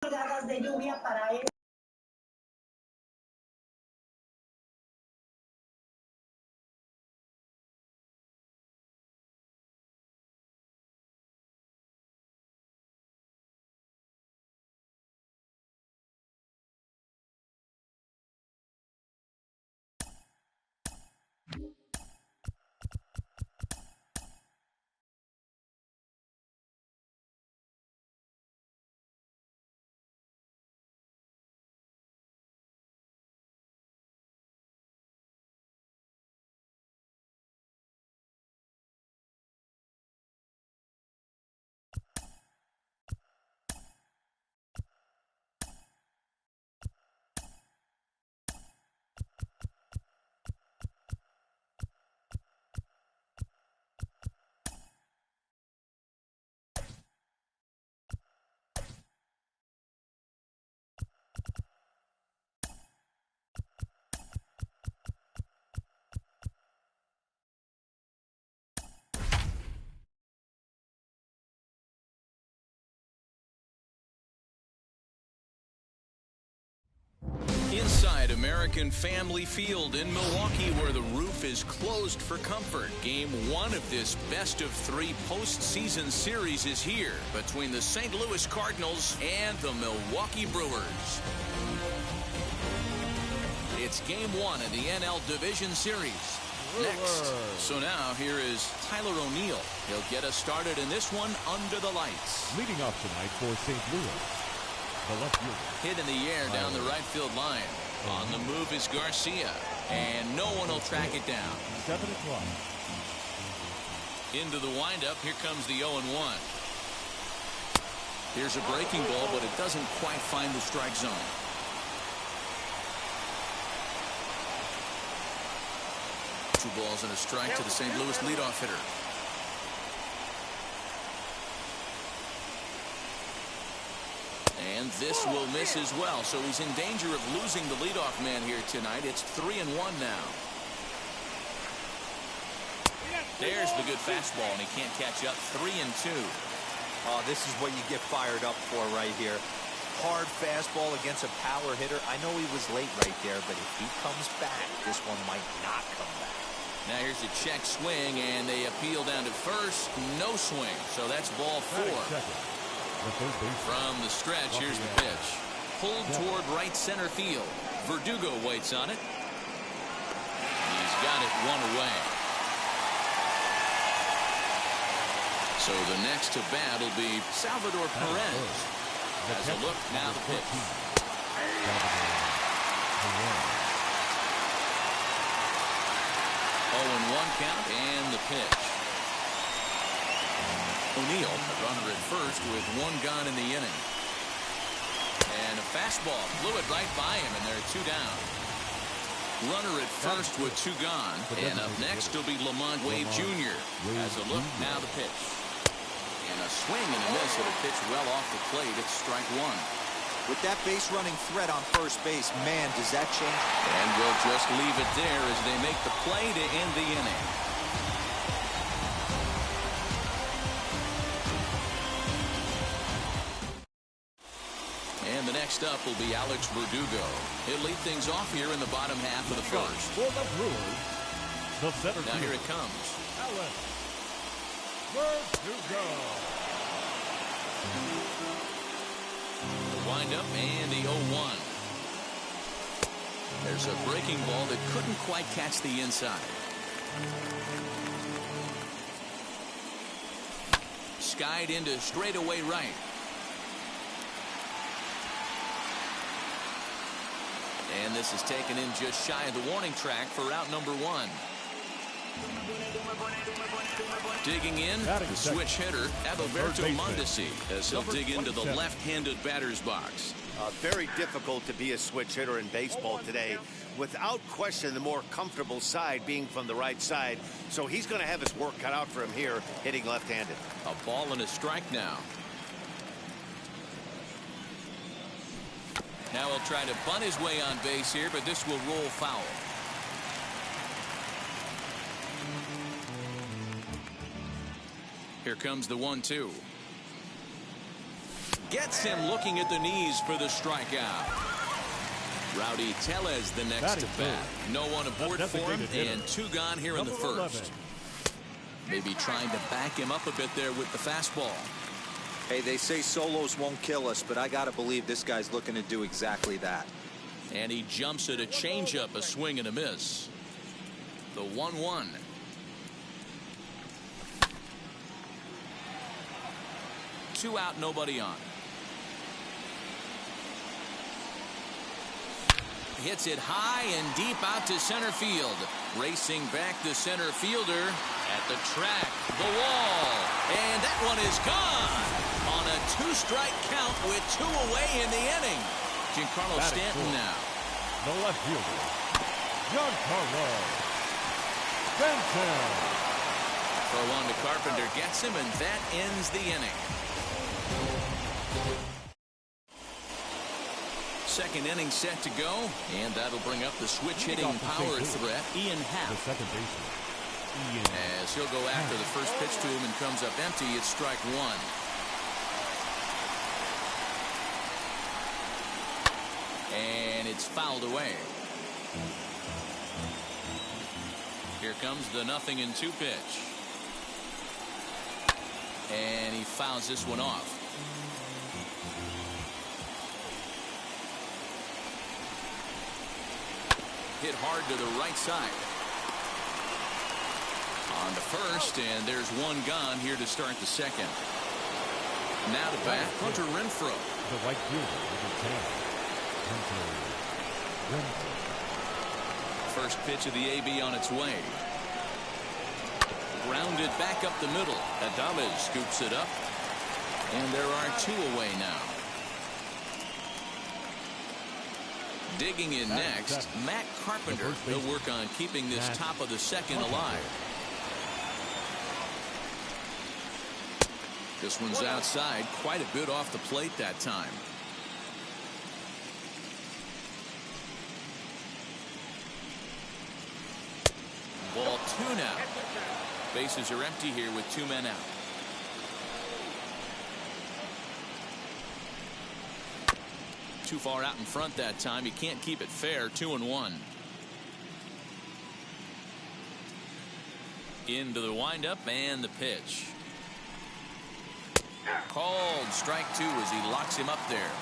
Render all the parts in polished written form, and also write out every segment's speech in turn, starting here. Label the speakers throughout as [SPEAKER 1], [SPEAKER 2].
[SPEAKER 1] pulgadas de lluvia para él.
[SPEAKER 2] Inside American Family Field in Milwaukee, where the roof is closed for comfort. Game 1 of this best-of-3 postseason series is here between the St. Louis Cardinals and the Milwaukee Brewers. It's Game 1 of the NL Division Series. Next. So now here is Tyler O'Neill. He'll get us started in this one under the lights.
[SPEAKER 3] Leading off tonight for St. Louis, the left fielder.
[SPEAKER 2] Hit in the air down the right field line. On the move is Garcia, and no one will track it down.
[SPEAKER 3] 7 o'clock.
[SPEAKER 2] Into the windup. Here comes the 0-1. Here's a breaking ball, but it doesn't quite find the strike zone. Two balls and a strike to the St. Louis leadoff hitter. And this will miss as well, so he's in danger of losing the leadoff man here tonight. It's 3-1 now. There's the good fastball, and he can't catch up. 3-2.
[SPEAKER 4] Oh, this is what you get fired up for right here. Hard fastball against a power hitter. I know he was late right there, but if he comes back, this one might not come back.
[SPEAKER 2] Now here's a check swing, and they appeal down to first. No swing, so that's ball 4. From the stretch, here's the pitch. Pulled toward right center field. Verdugo waits on it. He's got it one away. So the next to bat will be Salvador Perez. Has a look, now the pitch. 0-1 count, and the pitch. O'Neill, a runner at first with 1 gone in the inning. And a fastball blew it right by him, and there are 2 down. Runner at first with 2 gone. And up next will be Lamont Wade Jr. Has a look, now the pitch. And a swing and a miss at a pitch well off the plate. It's strike 1.
[SPEAKER 4] With that base running threat on first base, man, does that change?
[SPEAKER 2] And we'll just leave it there as they make the play to end the inning. And the next up will be Alex Verdugo. He'll lead things off here in the bottom half of the first.
[SPEAKER 3] For the Brewers, the center
[SPEAKER 2] now
[SPEAKER 3] field.
[SPEAKER 2] here it comes.
[SPEAKER 3] Alex Verdugo.
[SPEAKER 2] The windup and the 0-1. There's a breaking ball that couldn't quite catch the inside. Skied into straightaway right. And this is taken in just shy of the warning track for out number 1. Digging in, the switch hitter, Adalberto Mondesi, as he'll dig into the left-handed batter's box.
[SPEAKER 5] Very difficult to be a switch hitter in baseball today. Without question, the more comfortable side being from the right side. So he's going to have his work cut out for him here, hitting left-handed.
[SPEAKER 2] A ball and a strike now. Now he'll try to bunt his way on base here, but this will roll foul. Here comes the 1-2. Gets him looking at the knees for the strikeout. Rowdy Tellez the next to bat. No one aboard for him, and 2 gone here in the first. Maybe trying to back him up a bit there with the fastball.
[SPEAKER 4] Hey, they say solos won't kill us, but I gotta believe this guy's looking to do exactly that.
[SPEAKER 2] And he jumps at a changeup, a swing and a miss. The 1-1. Two out, nobody on. Hits it high and deep out to center field. Racing back the center fielder at the track, the wall, and that one is gone on a 2-strike count with 2 away in the inning. Giancarlo Stanton now.
[SPEAKER 3] The left fielder, Giancarlo Stanton.
[SPEAKER 2] Throw on to Carpenter, gets him, and that ends the inning. Second inning set to go, and that'll bring up the switch-hitting power threat, Ian Happ.
[SPEAKER 3] The second baseman, Ian.
[SPEAKER 2] As he'll go after the first pitch to him and comes up empty, it's strike 1. And it's fouled away. Here comes the 0-2 pitch. And he fouls this one off. Hit hard to the right side. On to first, and there's 1 gone here to start the second. Now to bat, Hunter Renfroe.
[SPEAKER 3] The right fielder, number 10, Hunter Renfroe.
[SPEAKER 2] First pitch of the AB on its way. Grounded back up the middle. Adames scoops it up. And there are 2 away now. Digging in next, Matt Carpenter. He'll work on keeping this top of the second alive. This one's outside, quite a bit off the plate that time. Ball 2 now. Bases are empty here with 2 men out. Too far out in front that time. He can't keep it fair. 2-1. Into the windup and the pitch. Called strike 2 as he locks him up there.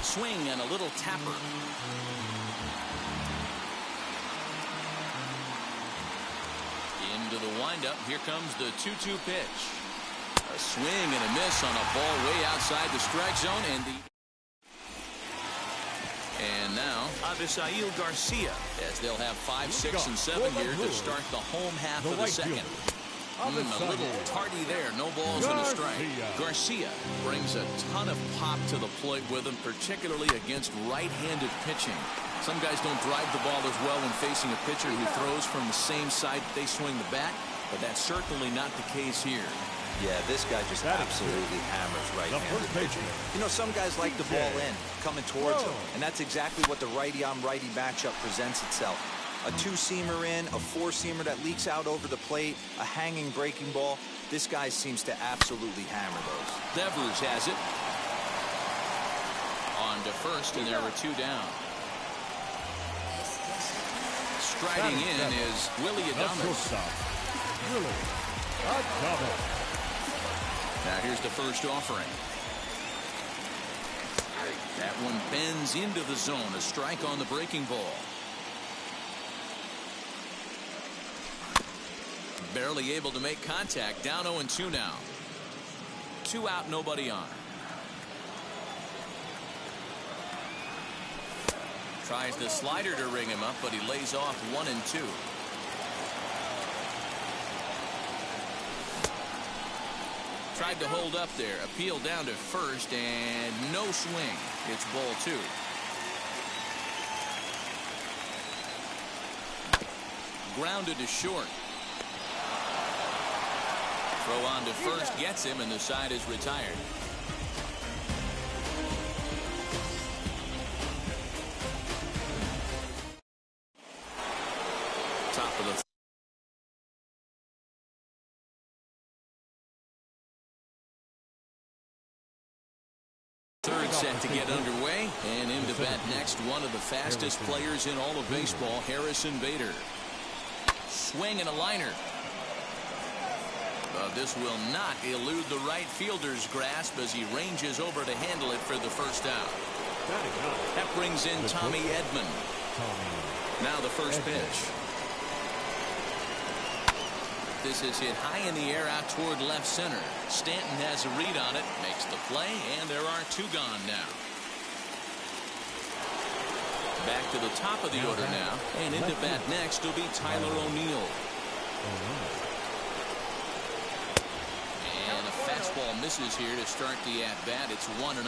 [SPEAKER 2] Swing and a little tapper. Into the windup. Here comes the 2-2 pitch. A swing and a miss on a ball way outside the strike zone. And now Avisail Garcia, as they'll have 5, 6, and 7 here to start the home half of the second. A little tardy there. No balls and a strike. Garcia brings a ton of pop to the plate with him, particularly against right-handed pitching. Some guys don't drive the ball as well when facing a pitcher who throws from the same side they swing the bat, but that's certainly not the case here.
[SPEAKER 4] Yeah, this guy just absolutely hammers right-handed pitching. You know, some guys like the ball in, coming towards them, and that's exactly what the righty-on-righty matchup presents itself. A 2-seamer in, a 4-seamer that leaks out over the plate, a hanging breaking ball. This guy seems to absolutely hammer those.
[SPEAKER 2] Devers has it. On to first, and there are 2 down. Striding in is Willy Adames. Now here's the first offering. That one bends into the zone. A strike on the breaking ball. Barely able to make contact. Down 0-2 now. 2 out, nobody on. Tries the slider to ring him up, but he lays off 1-2. Tried to hold up there. Appeal down to first, and no swing. It's ball 2. Grounded to short. Throw on to first, gets him, and the side is retired. Top of the set to get underway. And in to bat next, one of the fastest players in all of baseball, Harrison Bader. Swing and a liner. This will not elude the right fielder's grasp as he ranges over to handle it for the first out. That brings in Tommy Edman. Now the first pitch. This is hit high in the air out toward left center. Stanton has a read on it, makes the play, and there are two gone now. Back to the top of the order now, and into bat next will be Tyler O'Neill. And a fastball misses here to start the at-bat. It's 1-0.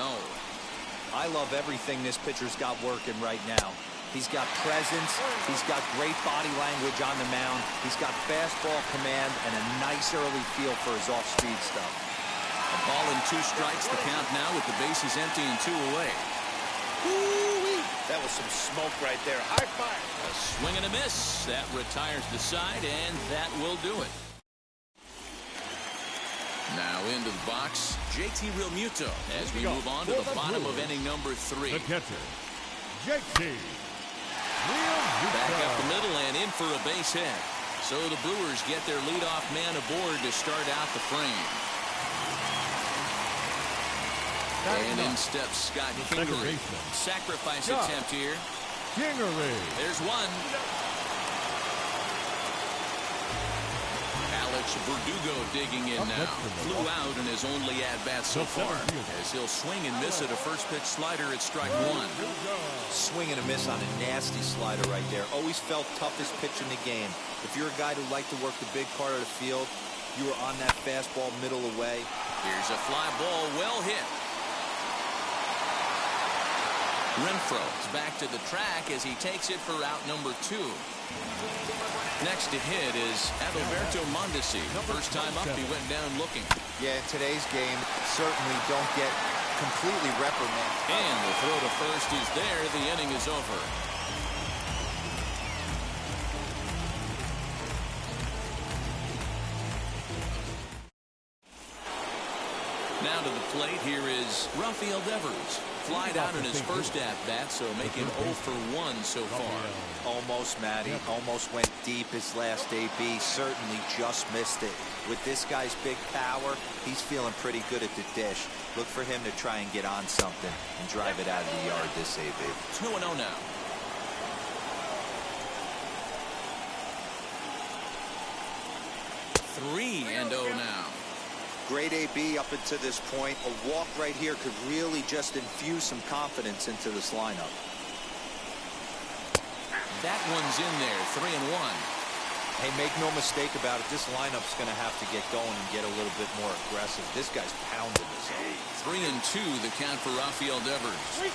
[SPEAKER 4] I love everything this pitcher's got working right now. He's got presence. He's got great body language on the mound. He's got fastball command and a nice early feel for his off-speed stuff.
[SPEAKER 2] A ball and 2 strikes. The count now with the bases empty and 2 away.
[SPEAKER 5] Woo-wee. That was some smoke right there. High five.
[SPEAKER 2] A swing and a miss. That retires the side, and that will do it. Now into the box, JT Realmuto as we move on to the bottom of inning number 3.
[SPEAKER 3] The catcher, JT Realmuto.
[SPEAKER 2] Back up the middle and in for a base hit. So the Brewers get their leadoff man aboard to start out the frame. And in steps Scott Kingery. Sacrifice attempt here.
[SPEAKER 3] Kingery.
[SPEAKER 2] There's one. Alex Verdugo digging in now. Flew out in his only at-bat so far. As he'll swing and miss at a first pitch slider at strike 1.
[SPEAKER 4] Swing and a miss on a nasty slider right there. Always felt toughest pitch in the game. If you're a guy who liked to work the big part of the field, you were on that fastball middle away.
[SPEAKER 2] Here's a fly ball, well hit. Renfroe is back to the track as he takes it for out number 2. Next to hit is Adalberto Mondesi. First time up, he went down looking.
[SPEAKER 4] Yeah, in today's game, certainly don't get completely reprimanded.
[SPEAKER 2] And the throw to first is there. The inning is over. Now to the plate, here is Rafael Devers. Flied out in his first at-bat, so making 0 for 1 so far.
[SPEAKER 4] Almost, Matty. Almost went deep his last AB. Certainly just missed it. With this guy's big power, he's feeling pretty good at the dish. Look for him to try and get on something and drive it out of the yard this AB.
[SPEAKER 2] 2-0 now. Three and 0 now.
[SPEAKER 4] Great AB up until this point. A walk right here could really just infuse some confidence into this lineup.
[SPEAKER 2] That one's in there. 3-1.
[SPEAKER 4] Hey, make no mistake about it. This lineup's going to have to get going and get a little bit more aggressive. This guy's pounding this.
[SPEAKER 2] 3-2 the count for Rafael Devers.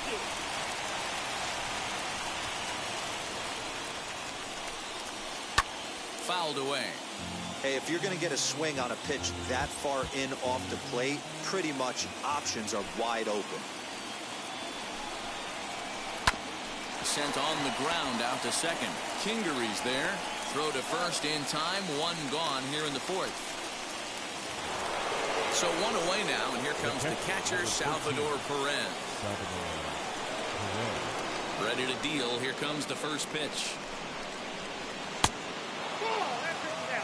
[SPEAKER 2] Fouled away.
[SPEAKER 4] Hey, if you're going to get a swing on a pitch that far in off the plate, pretty much options are wide open.
[SPEAKER 2] Sent on the ground out to second. Kingery's there. Throw to first in time. 1 gone here in the 4th. So 1 away now, and here comes the catcher, Salvador Perez. Ready to deal. Here comes the first pitch.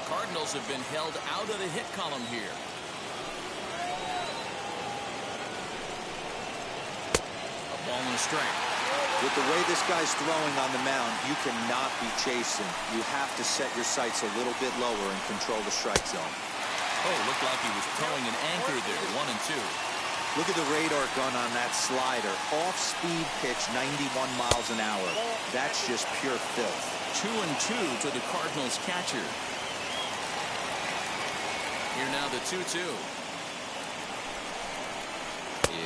[SPEAKER 2] Cardinals have been held out of the hit column here. A ball and a strike.
[SPEAKER 4] With the way this guy's throwing on the mound, you cannot be chasing. You have to set your sights a little bit lower and control the strike zone.
[SPEAKER 2] Oh, looked like he was throwing an anchor there. 1-2.
[SPEAKER 4] Look at the radar gun on that slider. Off-speed pitch, 91 miles an hour. That's just pure filth.
[SPEAKER 2] 2-2 to the Cardinals catcher. Here now the 2-2.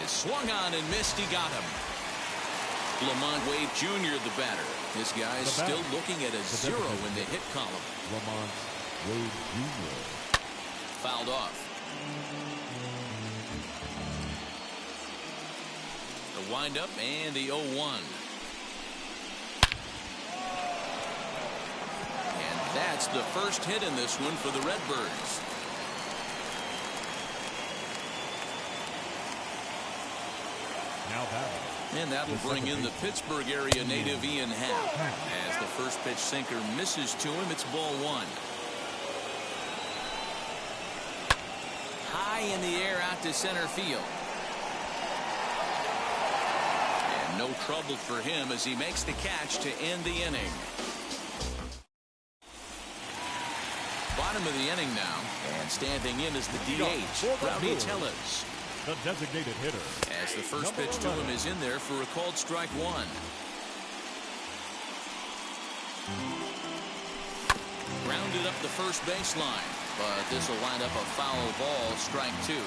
[SPEAKER 2] Is swung on and missed. He got him. Lamont Wade Jr. the batter. This guy's still looking at a 0 in the hit column.
[SPEAKER 3] Lamont Wade Jr.
[SPEAKER 2] Fouled off. The windup and the 0-1. And that's the first hit in this one for the Redbirds.
[SPEAKER 3] Now
[SPEAKER 2] And that will bring in the Pittsburgh area native Ian Happ. As the first pitch sinker misses to him, it's ball one. High in the air out to center field. And no trouble for him as he makes the catch to end the inning. Bottom of the inning now, and standing in is the DH, Rowdy Tellez.
[SPEAKER 3] The designated hitter.
[SPEAKER 2] As the first pitch to him is in there for a called strike one. Grounded up the first baseline, but this will wind up a foul ball, strike two.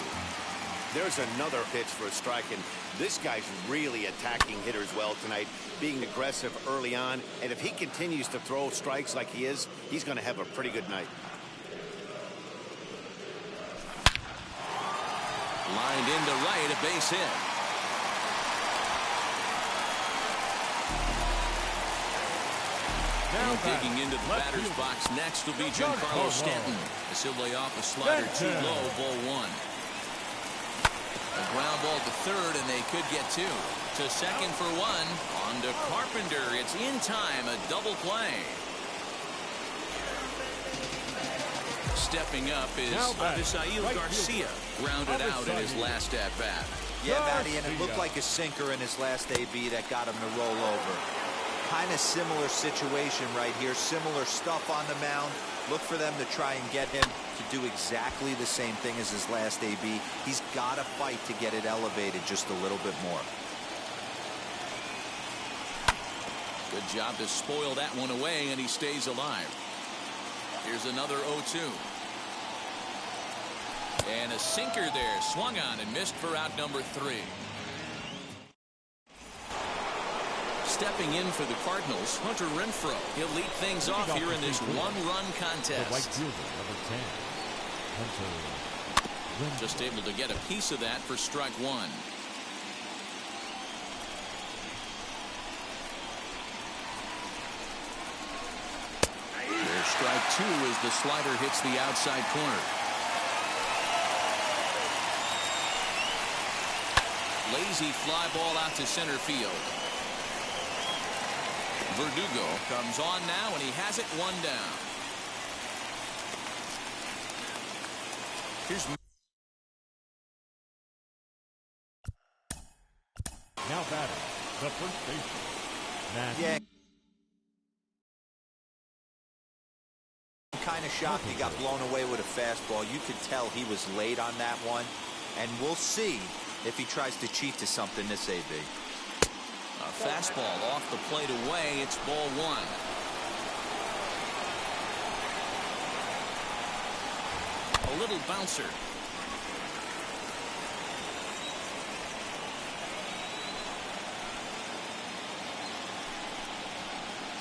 [SPEAKER 5] There's another pitch for a strike, and this guy's really attacking hitters well tonight, being aggressive early on, and if he continues to throw strikes like he is, he's going to have a pretty good night.
[SPEAKER 2] Lined into right, a base hit.
[SPEAKER 3] Now
[SPEAKER 2] digging into the batter's box next will be Giancarlo Stanton. As he'll lay off a slider too low, ball one. A ground ball to third, and they could get two. To second for one. On to Carpenter. It's in time, a double play. Stepping up is Avisail Garcia, grounded out in his last at-bat.
[SPEAKER 4] Yeah, Matty, and it looked like a sinker in his last AB that got him to roll over. Kind of similar situation right here, similar stuff on the mound. Look for them to try and get him to do exactly the same thing as his last AB. He's got to fight to get it elevated just a little bit more.
[SPEAKER 2] Good job to spoil that one away, and he stays alive. Here's another 0-2. And a sinker there, swung on and missed for out number 3. Stepping in for the Cardinals, Hunter Renfroe. He'll lead things off here in this one-run contest.
[SPEAKER 3] The right fielder, number 10, Hunter.
[SPEAKER 2] Just able to get a piece of that for strike one. There's strike two as the slider hits the outside corner. Lazy fly ball out to center field. Verdugo comes on now, and he has it one down. Here's
[SPEAKER 3] now batting the first baseman.
[SPEAKER 4] Yeah. I'm kind of shocked he got blown away with a fastball. You could tell he was late on that one, and we'll see if he tries to cheat to something this AB.
[SPEAKER 2] A fastball off the plate away. It's ball one. A little bouncer.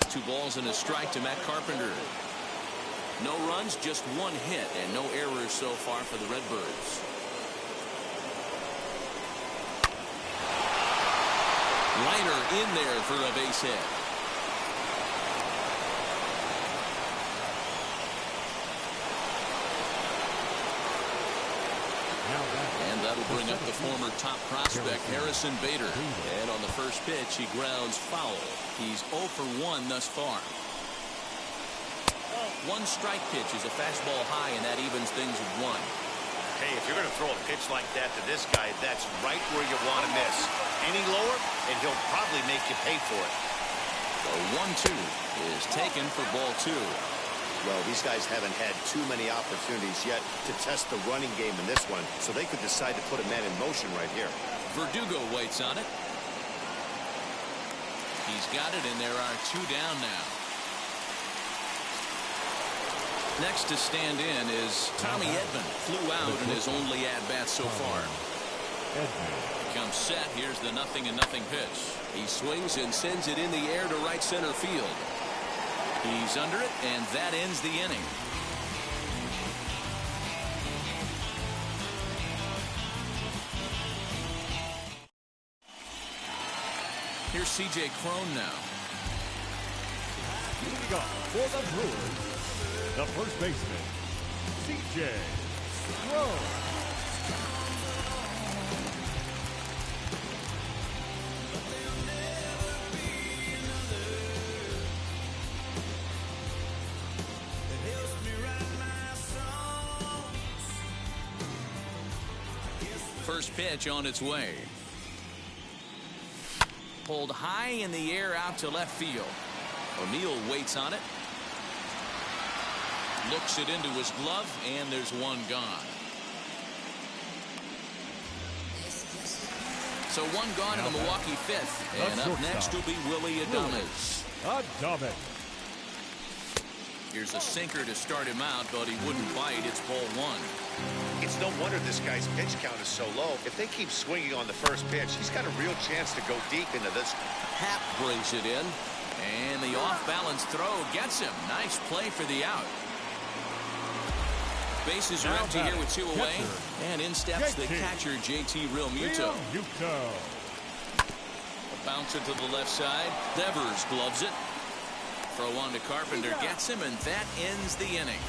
[SPEAKER 2] Two balls and a strike to Matt Carpenter. No runs, just one hit, and no errors so far for the Redbirds. Liner in there for a base hit. And that'll bring up the former top prospect, Harrison Bader. And on the first pitch, he grounds foul. He's 0 for 1 thus far. One strike pitch is a fastball high, and that evens things at 1.
[SPEAKER 5] Hey, if you're going to throw a pitch like that to this guy, that's right where you want to miss. Any lower, and he'll probably make you pay for it.
[SPEAKER 2] The 1-2 is taken for ball 2.
[SPEAKER 5] Well, these guys haven't had too many opportunities yet to test the running game in this one, so they could decide to put a man in motion right here.
[SPEAKER 2] Verdugo waits on it. He's got it, and there are 2 down now. Next to stand in is Tommy Edman. Flew out in his only at-bat so far. Comes set. Here's the 0-0 pitch. He swings and sends it in the air to right center field. He's under it, and that ends the inning. Here's C.J. Cron now.
[SPEAKER 3] Leading off for the Brewers, the first baseman, C.J. Cron.
[SPEAKER 2] First pitch on its way. Pulled high in the air out to left field. O'Neill waits on it. Looks it into his glove, and there's one gone. So one gone in the Milwaukee fifth. And up next will be Willy Adames. Here's a sinker to start him out, but he wouldn't bite. It's ball one.
[SPEAKER 5] It's no wonder this guy's pitch count is so low. If they keep swinging on the first pitch, he's got a real chance to go deep into this.
[SPEAKER 2] Happ brings it in, and the off-balance throw gets him. Nice play for the out. Bases are empty here with two away, and in steps the catcher, JT Realmuto. Bounce it to the left side. Devers gloves it. Throw on to Carpenter, gets him, and that ends the inning.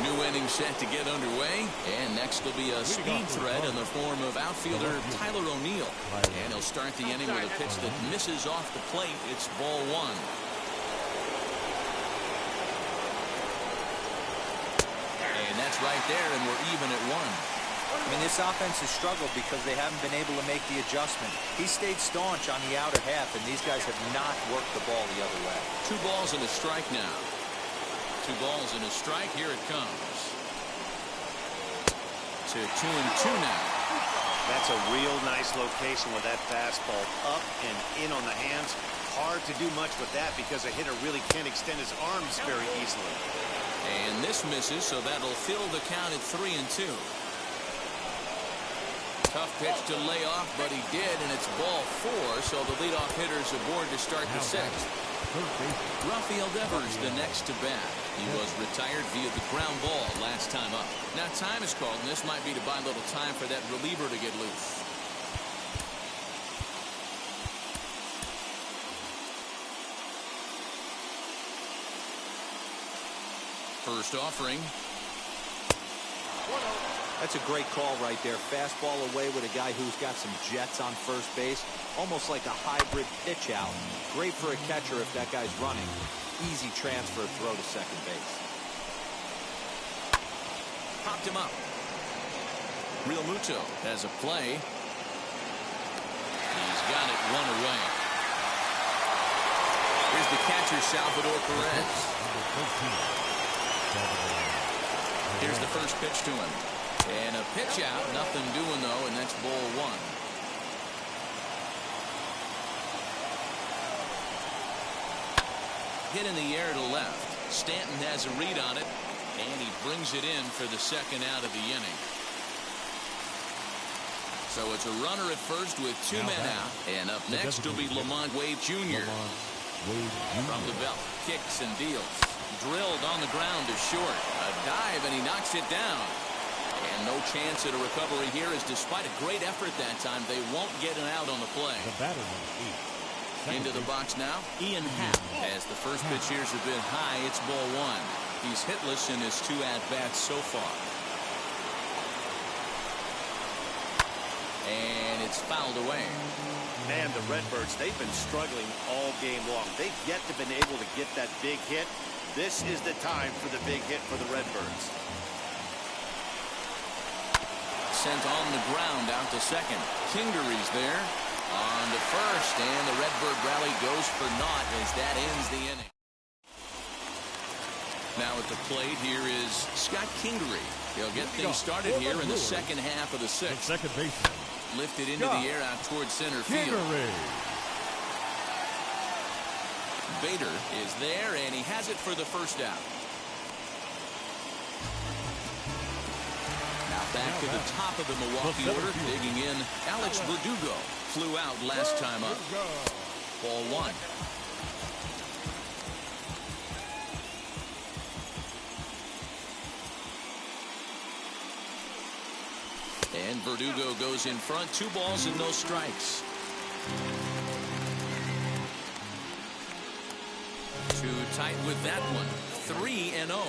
[SPEAKER 2] New inning set to get underway, and next will be a speed threat in the form of outfielder Tyler O'Neill. And he'll start the inning with a pitch that misses off the plate. It's ball one. And that's right there, and we're even at one.
[SPEAKER 4] I mean, this offense has struggled because they haven't been able to make the adjustment. He stayed staunch on the outer half, and these guys have not worked the ball the other way.
[SPEAKER 2] 2 balls and a strike now. 2 balls and a strike. Here it comes. To 2-2 now.
[SPEAKER 5] That's a real nice location with that fastball up and in on the hands. Hard to do much with that because a hitter really can't extend his arms very easily.
[SPEAKER 2] And this misses, so that'll fill the count at 3-2. Tough pitch to lay off, but he did, and it's ball 4, so the leadoff hitter's aboard to start the 6th. Rafael Devers the next to bat. He was retired via the ground ball last time up. Now time is called, and this might be to buy a little time for that reliever to get loose. First offering.
[SPEAKER 4] That's a great call right there. Fastball away with a guy who's got some jets on first base. Almost like a hybrid pitch out. Great for a catcher if that guy's running. Easy transfer throw to second base.
[SPEAKER 2] Popped him up. Realmuto has a play. He's got it 1 away. Here's the catcher, Salvador Perez. Here's the first pitch to him. And a pitch out, nothing doing though, and that's ball 1. Hit in the air to left. Stanton has a read on it, and he brings it in for the second out of the inning. So it's a runner at first with 2 men out, and up next will be Lamont Wade Jr. From the belt, kicks and deals. Drilled on the ground to short. A dive, and he knocks it down. And no chance at a recovery here, as despite a great effort that time, they won't get an out on the play. Into the box now, Ian Happ. As the first pitch years have been high, it's ball 1. He's hitless in his 2 at-bats so far. And it's fouled away.
[SPEAKER 5] Man, the Redbirds, they've been struggling all game long. They've yet to been able to get that big hit. This is the time for the big hit for the Redbirds.
[SPEAKER 2] Sent on the ground out to second. Kingery's there on to first, and the Redbird rally goes for naught as that ends the inning. Now at the plate here is Scott Kingery. He'll get things started here in the second half of the 6th.
[SPEAKER 3] Second baseman.
[SPEAKER 2] Lifted into the air out towards center field. Bader is there, and he has it for the first out. Back to the top of the Milwaukee order, digging in. Alex Verdugo flew out last time up. Ball 1. And Verdugo goes in front. 2 balls and no strikes. Too tight with that one. 3-0.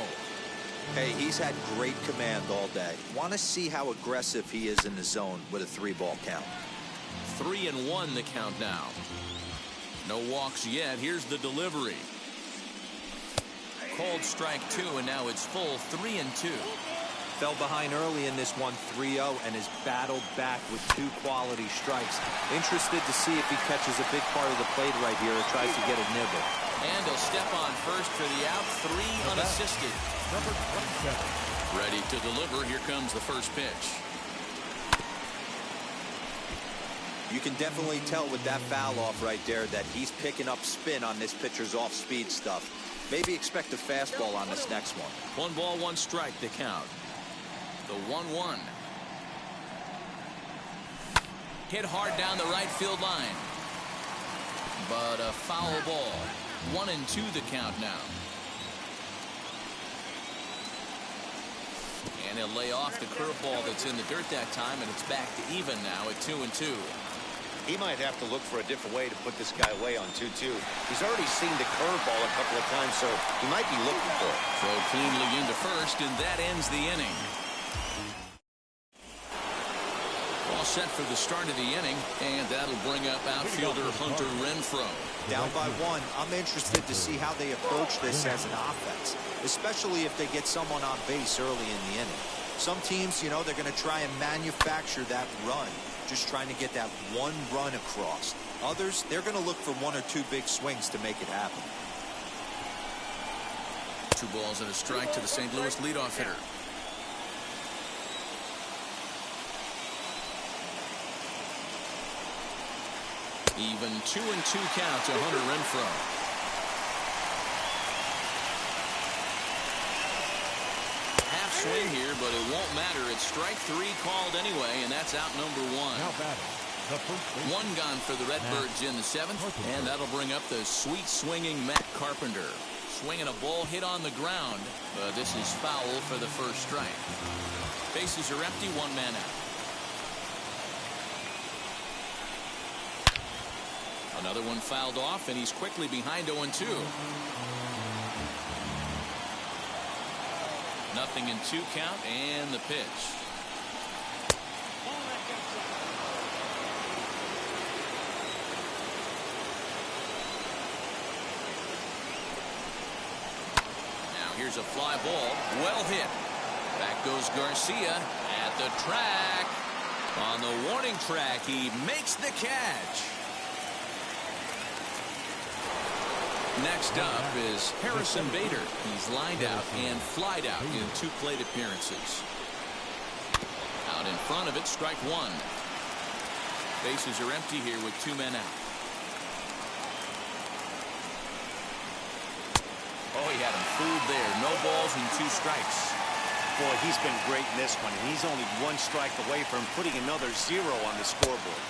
[SPEAKER 4] Hey, he's had great command all day. Want to see how aggressive he is in the zone with a 3-ball count.
[SPEAKER 2] 3-1 the count now. No walks yet. Here's the delivery. Called strike 2, and now it's full 3-2.
[SPEAKER 4] Fell behind early in this one 3-0 and has battled back with 2 quality strikes. Interested to see if he catches a big part of the plate right here or tries to get a nibble.
[SPEAKER 2] And he'll step on first for the out, 3 unassisted.
[SPEAKER 3] Number 27.
[SPEAKER 2] Ready to deliver. Here comes the first pitch.
[SPEAKER 4] You can definitely tell with that foul off right there that he's picking up spin on this pitcher's off-speed stuff. Maybe expect a fastball on this next one.
[SPEAKER 2] 1 ball, 1 strike to count. The 1-1. Hit hard down the right field line. But a foul ball. 1-2 the count now. And he'll lay off the curveball that's in the dirt that time, and it's back to even now at 2-2.
[SPEAKER 5] He might have to look for a different way to put this guy away on 2-2. He's already seen the curveball a couple of times, so he might be looking for it.
[SPEAKER 2] Throw cleanly into first, and that ends the inning. All set for the start of the inning, and that'll bring up outfielder Hunter Renfroe.
[SPEAKER 4] Down by 1, I'm interested to see how they approach this as an offense, especially if they get someone on base early in the inning. Some teams, you know, they're going to try and manufacture that run, just trying to get that 1 run across. Others, they're going to look for 1 or 2 big swings to make it happen.
[SPEAKER 2] 2 balls and a strike to the St. Louis leadoff hitter. Even 2-2 count to Hunter Renfroe. Swing here, but it won't matter. It's strike 3 called anyway, and that's out number 1.
[SPEAKER 3] Now batting, the first baseman.
[SPEAKER 2] 1 gone for the Redbirds in the 7th, and that'll bring up the sweet swinging Matt Carpenter. Swinging a ball hit on the ground, but this is foul for the first strike. Bases are empty, 1 man out. Another one fouled off, and he's quickly behind 0-2. Nothing in 2 count, and the pitch. Now here's a fly ball, well hit. Back goes Garcia at the track. On the warning track, he makes the catch. Next up is Harrison Bader. He's lined out and flied out in 2 plate appearances. Out in front of it, strike 1. Bases are empty here with 2 men out. Oh, he had him fooled there. No balls and 2 strikes.
[SPEAKER 5] Boy, he's been great in this one, and he's only 1 strike away from putting another 0 on the scoreboard.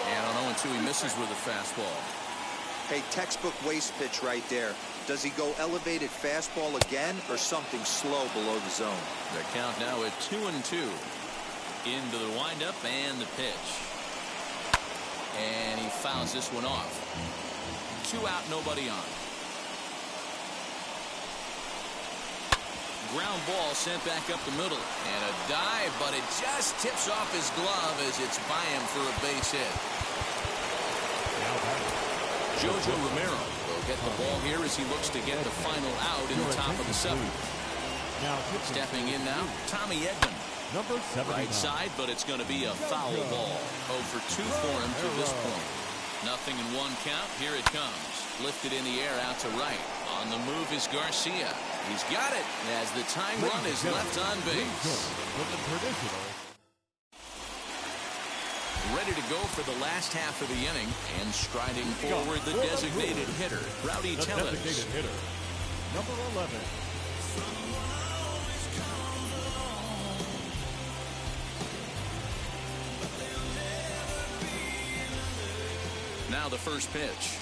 [SPEAKER 2] And on 0-2, he misses with a fastball.
[SPEAKER 4] Hey, textbook waste pitch right there. Does he go elevated fastball again or something slow below the zone?
[SPEAKER 2] The count now at 2-2. Into the windup and the pitch. And he fouls this one off. 2 out, nobody on. Ground ball sent back up the middle. And a dive, but it just tips off his glove as it's by him for a base hit. Jojo Romero will get the ball here as he looks to get the final out in the top of the 7th. Stepping in now, Tommy Edman.
[SPEAKER 3] Number 79.
[SPEAKER 2] Right side, but it's going to be a foul ball. 0 for 2 for him to this point. Nothing in 1 count. Here it comes. Lifted in the air out to right. On the move is Garcia. He's got it as the tying run is left on base. Ready to go for the last half of the inning, and striding forward the designated hitter, Rowdy Tellez.
[SPEAKER 3] Number 11.
[SPEAKER 2] Now the first pitch.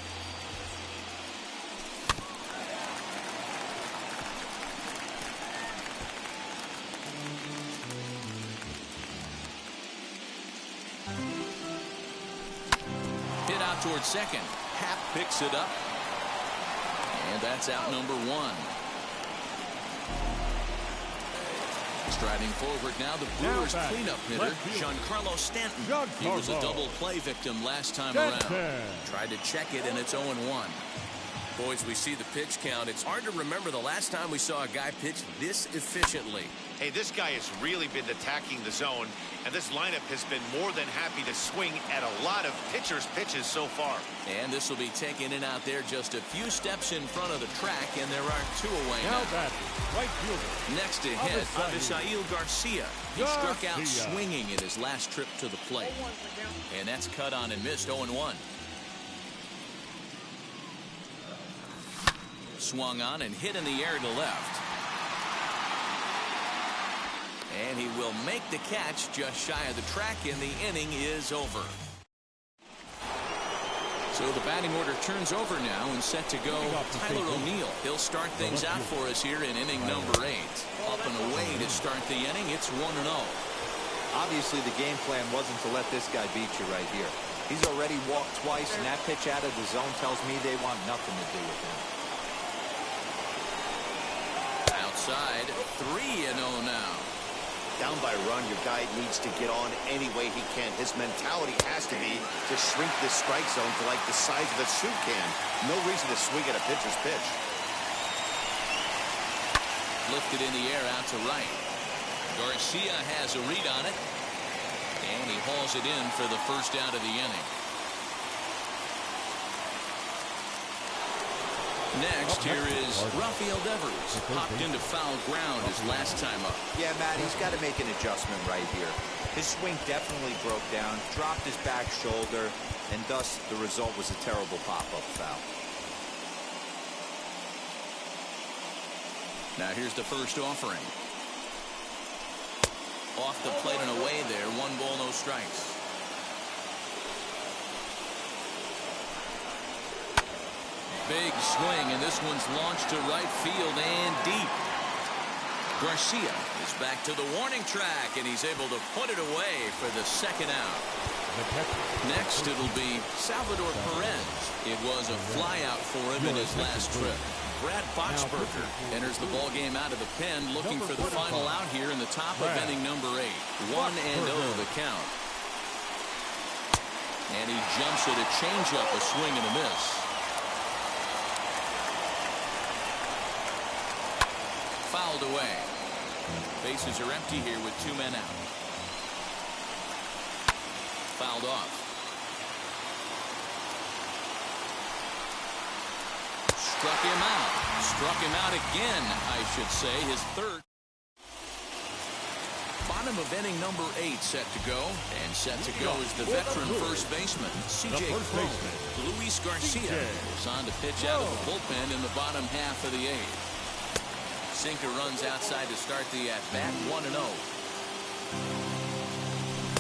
[SPEAKER 2] Towards second. Happ picks it up. And that's out number 1. Striding forward now, the Brewers cleanup hitter, Giancarlo Stanton. He was a double play victim last time around. Tried to check it, and it's 0-1. Boys, we see the pitch count. It's hard to remember the last time we saw a guy pitch this efficiently.
[SPEAKER 5] Hey, this guy has really been attacking the zone, and this lineup has been more than happy to swing at a lot of pitchers' pitches so far.
[SPEAKER 2] And this will be taken in out there just a few steps in front of the track, and there are two away now.
[SPEAKER 3] Right fielder.
[SPEAKER 2] Next to hit, Avisail Garcia. He struck out swinging in his last trip to the plate. And that's cut on and missed, 0-1. Swung on and hit in the air to left. And he will make the catch just shy of the track, and the inning is over. So the batting order turns over now and set to go. Tyler O'Neill. He'll start things out for us here in inning number 8. Up and away to start the inning. It's 1-0.
[SPEAKER 4] Obviously, the game plan wasn't to let this guy beat you right here. He's already walked twice, and that pitch out of the zone tells me they want nothing to do with him.
[SPEAKER 2] Outside, 3-0 now.
[SPEAKER 5] Down by a run, your guy needs to get on any way he can. His mentality has to be to shrink this strike zone to like the size of a soup can. No reason to swing at a pitcher's pitch.
[SPEAKER 2] Lifted in the air out to right. Garcia has a read on it, and he hauls it in for the first out of the inning. Next, here is Rafael Devers. Popped into foul ground his last time up.
[SPEAKER 4] Yeah, Matt, he's got to make an adjustment right here. His swing definitely broke down, dropped his back shoulder, and thus the result was a terrible pop-up foul.
[SPEAKER 2] Now here's the first offering. Off the plate and away there. 1 ball, no strikes. Big swing, and this one's launched to right field and deep. Garcia is back to the warning track, and he's able to put it away for the second out. Next, it'll be Salvador Perez. It was a flyout for him in his last trip. Brad Boxberger enters the ball game out of the pen, looking for the final out here in the top of inning number 8. 1-0 the count. And he jumps at a changeup, a swing and a miss. Fouled away. Bases are empty here with 2 men out. Fouled off. Struck him out. Struck him out again, I should say. His third. Bottom of inning number 8 set to go. And set to go is the veteran first baseman, C.J. Cron. Luis Garcia is on to pitch out of the bullpen in the bottom half of the 8th. Sinker runs outside to start the at-bat. 1-0.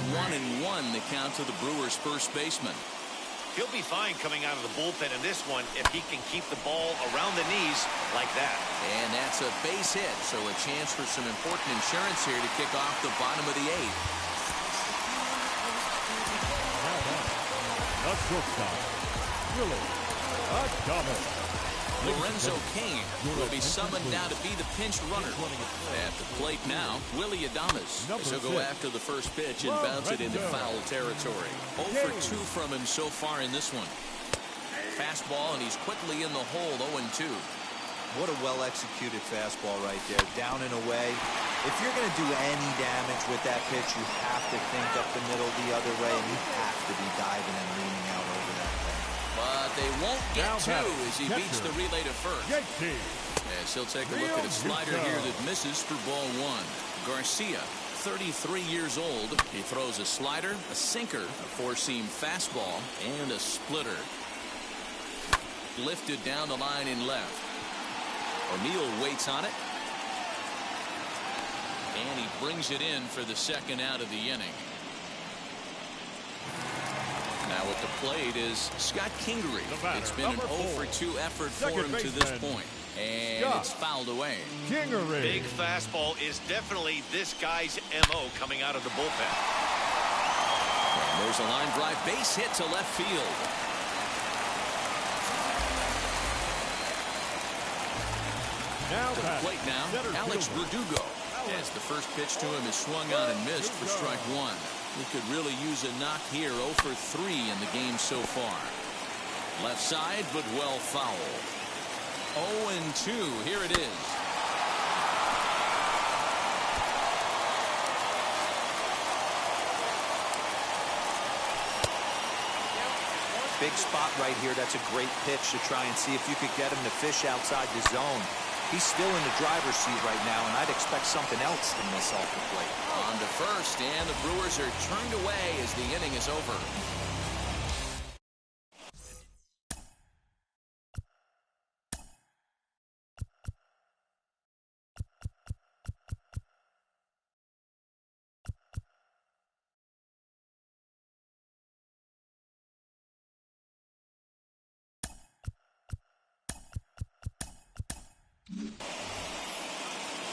[SPEAKER 2] 1-1 the count to the Brewers' first baseman.
[SPEAKER 5] He'll be fine coming out of the bullpen in this one if he can keep the ball around the knees like that.
[SPEAKER 2] And that's a base hit, so a chance for some important insurance here to kick off the bottom of the 8th.
[SPEAKER 3] The shortstop, Willie Adames.
[SPEAKER 2] Lorenzo Cain will be summoned now to be the pinch runner. At the plate now, Willie Adames. He'll go after the first pitch and bounce it into foul territory. 0 for 2 from him so far in this one. Fastball, and he's quickly in the hole, 0-2.
[SPEAKER 4] What a well-executed fastball right there, down and away. If you're going to do any damage with that pitch, you have to think up the middle the other way, and you have to be diving and leaning out over that thing.
[SPEAKER 2] But they won't get to as he beats the relay to first. As he'll take a look at a slider here that misses for ball 1. Garcia, 33 years old. He throws a slider, a sinker, a four-seam fastball, and a splitter. Lifted down the line in left. O'Neill waits on it. And he brings it in for the second out of the inning. Now at the plate is Scott Kingery. It's been an 0 for 2 effort for him to this point. And it's fouled away.
[SPEAKER 3] Kingery.
[SPEAKER 5] Big fastball is definitely this guy's M.O. coming out of the bullpen.
[SPEAKER 2] And there's a line drive base hit to left field.
[SPEAKER 3] Now
[SPEAKER 2] to the plate now, Alex Verdugo. As the first pitch to him is swung on and missed for strike 1. He could really use a knock here. 0 for 3 in the game so far. Left side, but well foul. 0-2. Here it is.
[SPEAKER 4] Big spot right here. That's a great pitch to try and see if you could get him to fish outside the zone. He's still in the driver's seat right now, and I'd expect something else than this off the plate.
[SPEAKER 2] On to first, and the Brewers are turned away as the inning is over.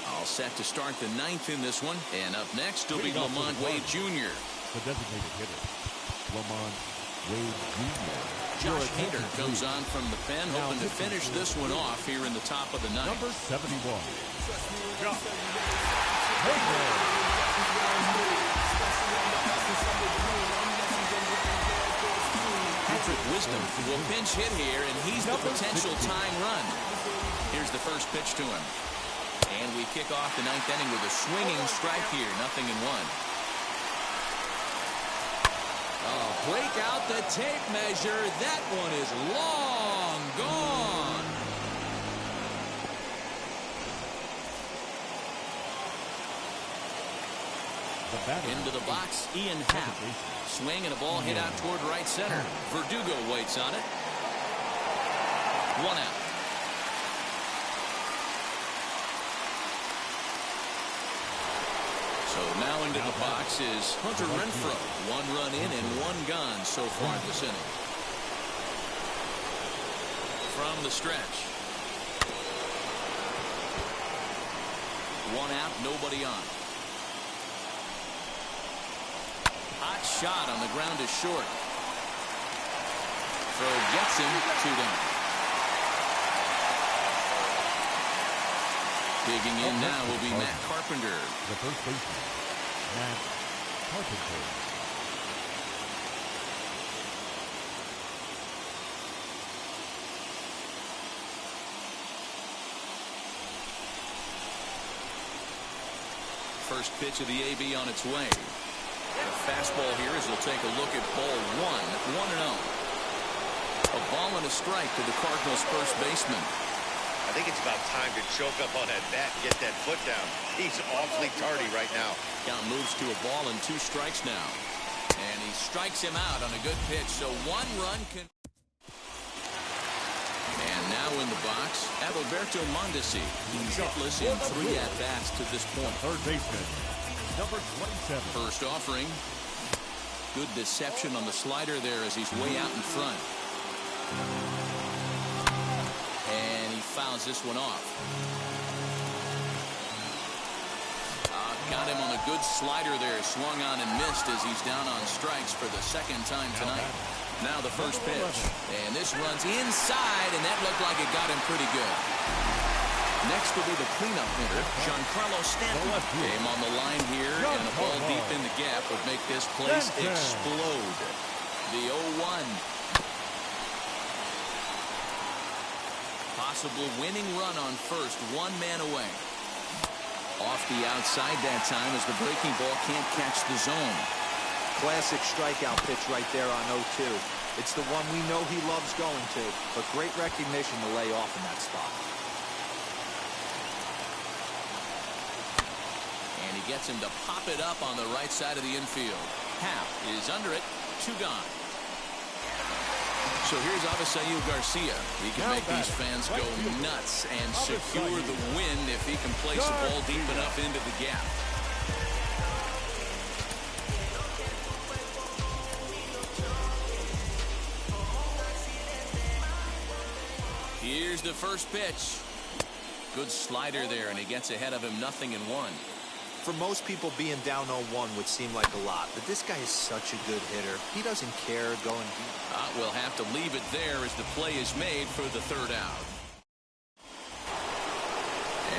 [SPEAKER 2] All set to start the ninth in this one. And up next will be Lamont Wade Jr.
[SPEAKER 3] The designated hitter, Lamont Wade Jr.
[SPEAKER 2] Josh Hader comes on from the pen, hoping to finish this one off here in the top of the ninth.
[SPEAKER 3] Number 71. Josh Hader.
[SPEAKER 2] Patrick Wisdom will pinch hit here, and he's the potential tying run. Here's the first pitch to him. And we kick off the ninth inning with a swinging strike here, 0-1. Oh, break out the tape measure. That one is long gone. Into the box, Ian Happ. Swing and a ball hit out toward right center. Verdugo waits on it. 1 out. So now into the box is Hunter Renfroe. 1 run in and 1 gone so far this inning. From the stretch. 1 out, nobody on. Hot shot on the ground is short. Throw gets him, 2 down. Digging in now will be Matt Carpenter.
[SPEAKER 3] The first baseman, Matt Carpenter.
[SPEAKER 2] First pitch of the AB on its way. The fastball here as we'll take a look at ball 1, 1-0. A ball and a strike to the Cardinals' first baseman.
[SPEAKER 5] I think it's about time to choke up on that bat and get that foot down. He's awfully tardy right now.
[SPEAKER 2] Count moves to a ball and 2 strikes now. And he strikes him out on a good pitch, so 1 run can... And now in the box, Adalberto Mondesi. He's hitless in 3 at-bats to this point.
[SPEAKER 3] Third baseman, number 27.
[SPEAKER 2] First offering. Good deception on the slider there as he's way out in front. And he fouls this one off. Got him on a good slider there. Swung on and missed as he's down on strikes for the 2nd time tonight. Now the first pitch. And this runs inside, and that looked like it got him pretty good. Next will be the cleanup hitter, Giancarlo Stanton. Game on the line here, and the ball deep in the gap would make this place explode. The 0-1. Possible winning run on first, 1 man away. Off the outside that time as the breaking ball can't catch the zone.
[SPEAKER 4] Classic strikeout pitch right there on 0-2. It's the one we know he loves going to, but great recognition to lay off in that spot.
[SPEAKER 2] And he gets him to pop it up on the right side of the infield. Happ is under it, 2 gone. So here's Avisaíl Garcia. He can make these fans go nuts and secure the win if he can place the ball deep enough into the gap. Here's the first pitch. Good slider there, and he gets ahead of him, 0-1.
[SPEAKER 4] For most people, being down 0-1 would seem like a lot, but this guy is such a good hitter. He doesn't care going deep.
[SPEAKER 2] We'll have to leave it there as the play is made for the 3rd out.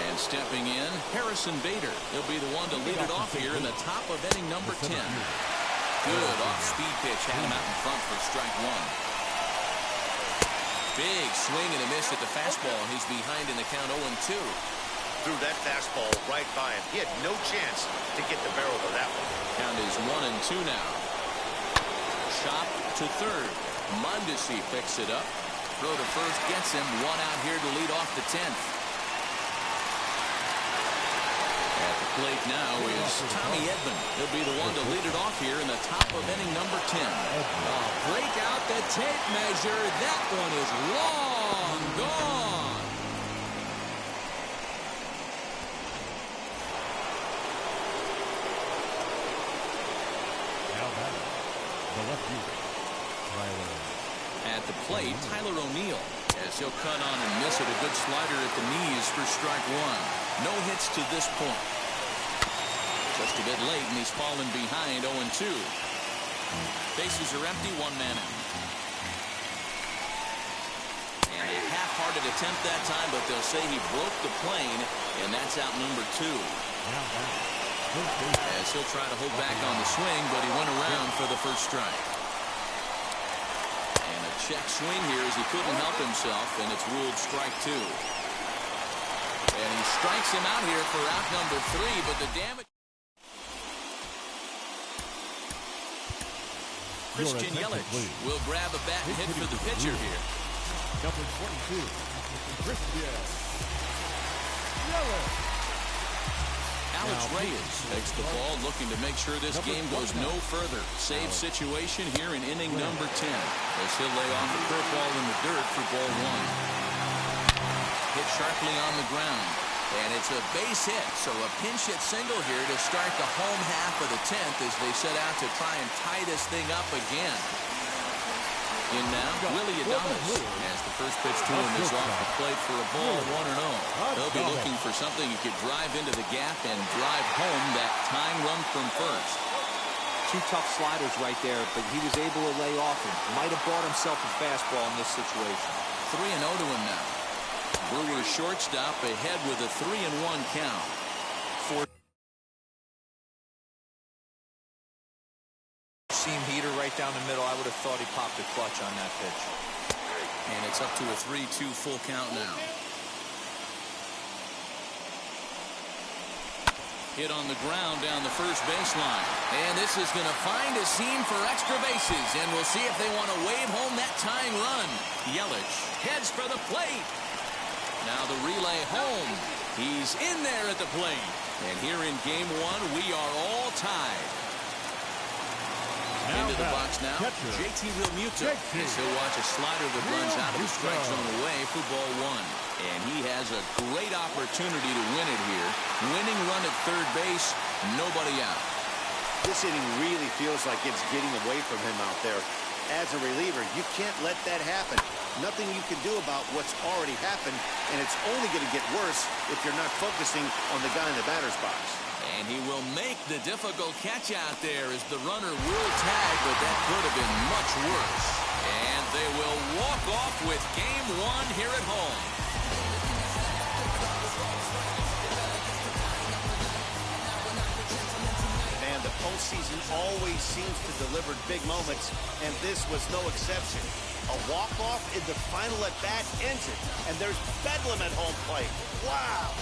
[SPEAKER 2] And stepping in, Harrison Bader. He'll be the one to lead it off here in the top of inning number 10. Good off-speed pitch had him out in front for strike 1. Big swing and a miss at the fastball, and he's behind in the count 0-2.
[SPEAKER 5] Threw that fastball right by him. He had no chance to get the barrel of that one.
[SPEAKER 2] Count is 1-2 now. Chop to third. Mondesi picks it up. Throw to first gets him. One out here to lead off the 10th. At the plate now is Tommy Edman. He'll be the one to lead it off here in the top of inning number 10. Break out the tape measure. That one is long gone.
[SPEAKER 3] Now batting, the lefty, Tyler.
[SPEAKER 2] At the plate, Tyler O'Neill, as he'll cut on and miss it. A good slider at the knees for strike one. No hits to this point. Just a bit late, and he's fallen behind 0-2. Bases are empty, one man out. And a half-hearted attempt that time, but they'll say he broke the plane, and that's out number 2.
[SPEAKER 3] Now batting,
[SPEAKER 2] As he'll try to hold back on the swing, but he went around for the first strike. And a check swing here as he couldn't help himself, and it's ruled strike 2. And he strikes him out here for out number 3, but the damage... Christian Yelich will grab a bat and hit for the pitcher here.
[SPEAKER 3] number 22, Christian Yelich.
[SPEAKER 2] Alex Reyes takes the ball, looking to make sure this game goes no further. Save situation here in inning number 10. As he'll lay off a curveball in the dirt for ball 1. Hit sharply on the ground. And it's a base hit, so a pinch hit single here to start the home half of the 10th as they set out to try and tie this thing up again. In now, Willie Adames, as the first pitch to him is off the plate for a ball, 1-0. They'll be looking for something he could drive into the gap and drive home that tying run from first.
[SPEAKER 4] 2 tough sliders right there, but he was able to lay off him. Might have bought himself a fastball in this situation.
[SPEAKER 2] 3-0 to him now. Brewers shortstop ahead with a 3-1 count.
[SPEAKER 4] Seam heater right down the middle. I would have thought he popped a clutch on that pitch.
[SPEAKER 2] And it's up to a 3-2 full count now. Hit on the ground down the first baseline. And this is going to find a seam for extra bases. And we'll see if they want to wave home that tying run. Yelich heads for the plate. Now the relay home. He's in there at the plate. And here in game 1, we are all tied.
[SPEAKER 3] Now
[SPEAKER 2] into the box now,
[SPEAKER 3] catcher,
[SPEAKER 2] JT Realmuto. As he'll watch a slider that runs out of the strike zone away for ball 1. And he has a great opportunity to win it here. Winning run at third base, nobody out.
[SPEAKER 5] This inning really feels like it's getting away from him out there. As a reliever, you can't let that happen. Nothing you can do about what's already happened, and it's only going to get worse if you're not focusing on the guy in the batter's box.
[SPEAKER 2] And he will make the difficult catch out there as the runner will tag, but that could have been much worse. And they will walk off with game 1 here at home.
[SPEAKER 5] And the postseason always seems to deliver big moments, and this was no exception. A walk-off in the final at-bat ends it, and there's bedlam at home plate. Wow!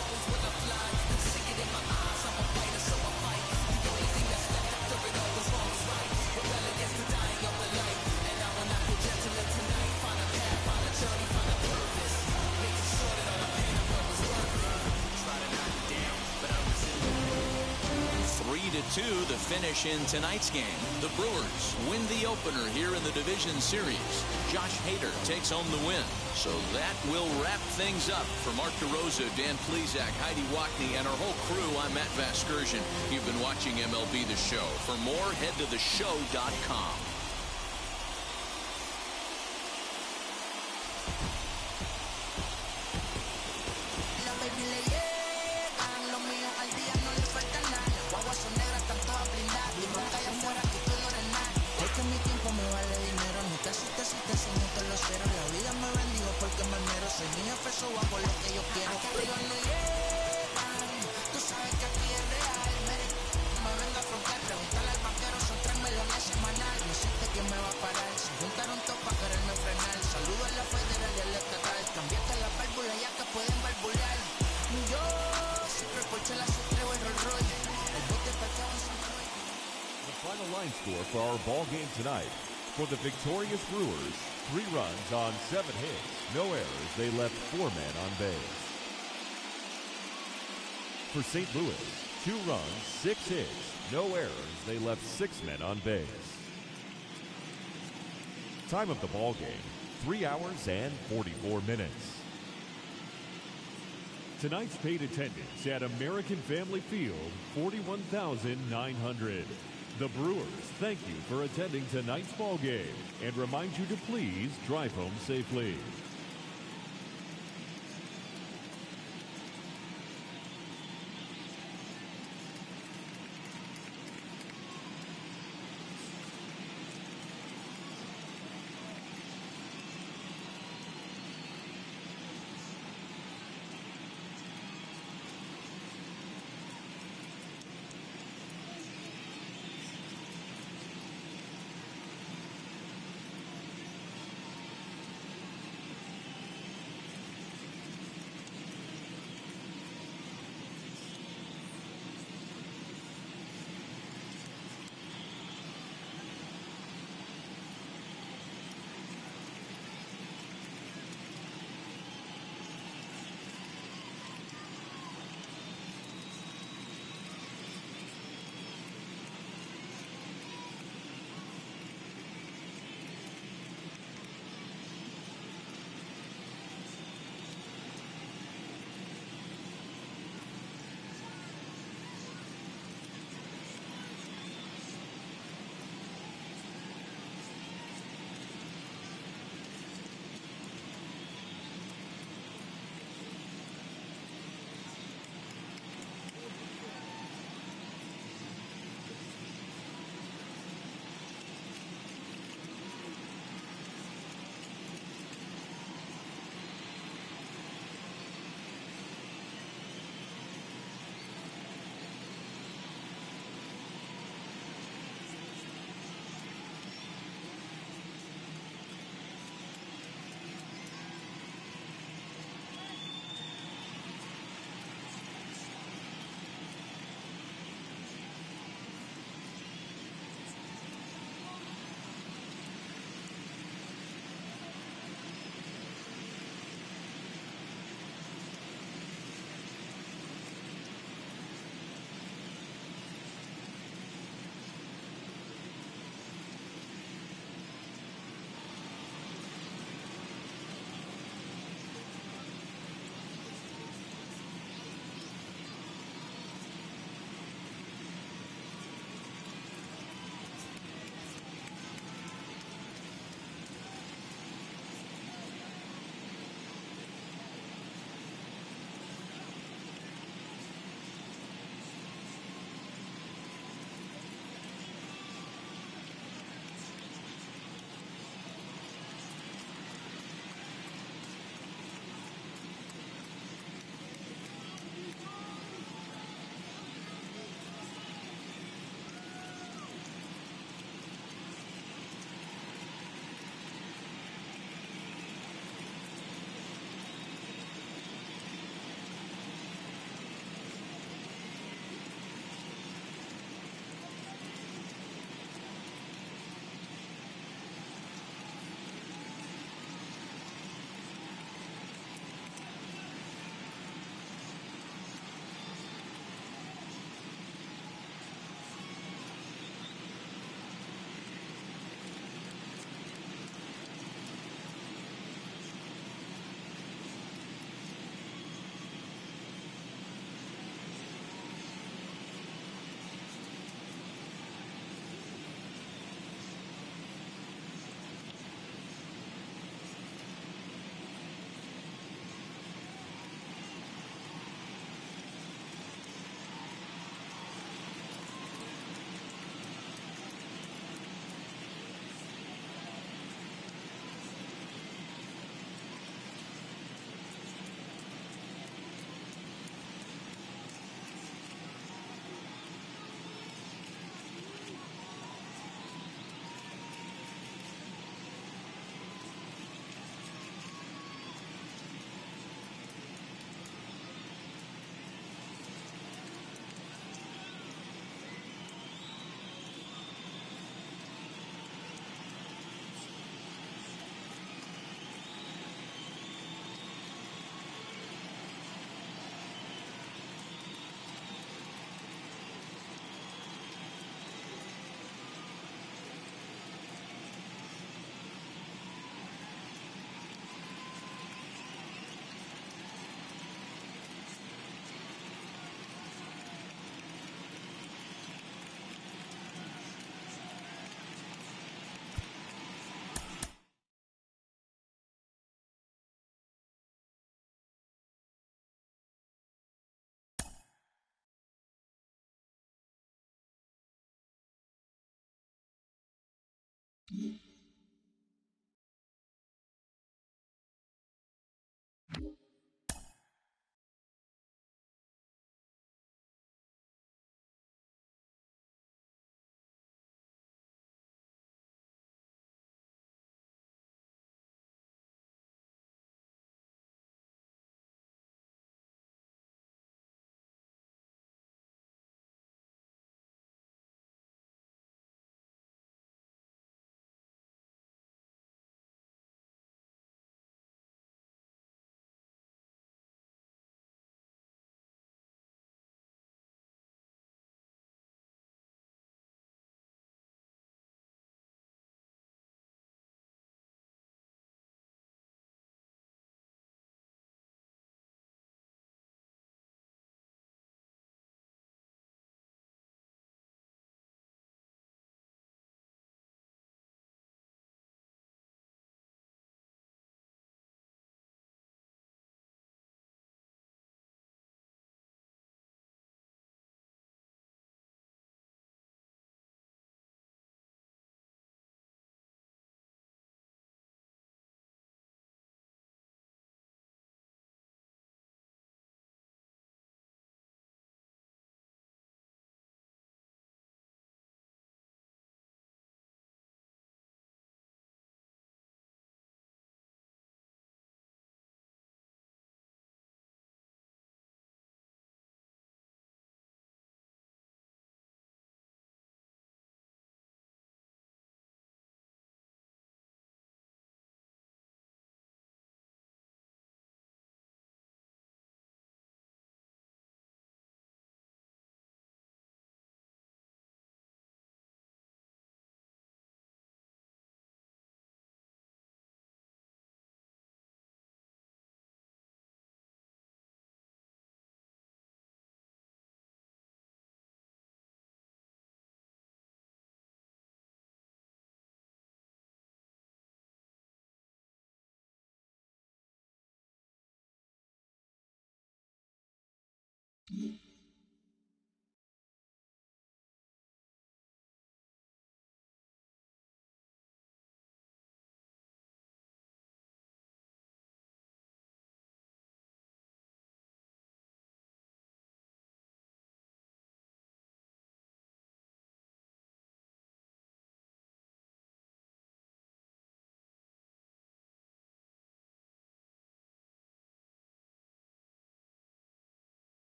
[SPEAKER 2] The finish in tonight's game. The Brewers win the opener here in the division series. Josh Hader takes home the win. So that will wrap things up. For Mark DeRosa, Dan Plesac, Heidi Watney, and our whole crew, I'm Matt Vasgersian. You've been watching MLB The Show. For more, head to theshow.com.
[SPEAKER 6] Semanal, me siento
[SPEAKER 3] line score for our ball game tonight. For the victorious Brewers, 3 runs on 7 hits, no errors. They left 4 men on base. For St. Louis, 2 runs, 6 hits, no errors. They left 6 men on base. Time of the ball game, 3 hours and 44 minutes.
[SPEAKER 6] Tonight's paid attendance at American Family Field, 41,900. The Brewers thank you for attending tonight's ball game and remind you to please drive home safely.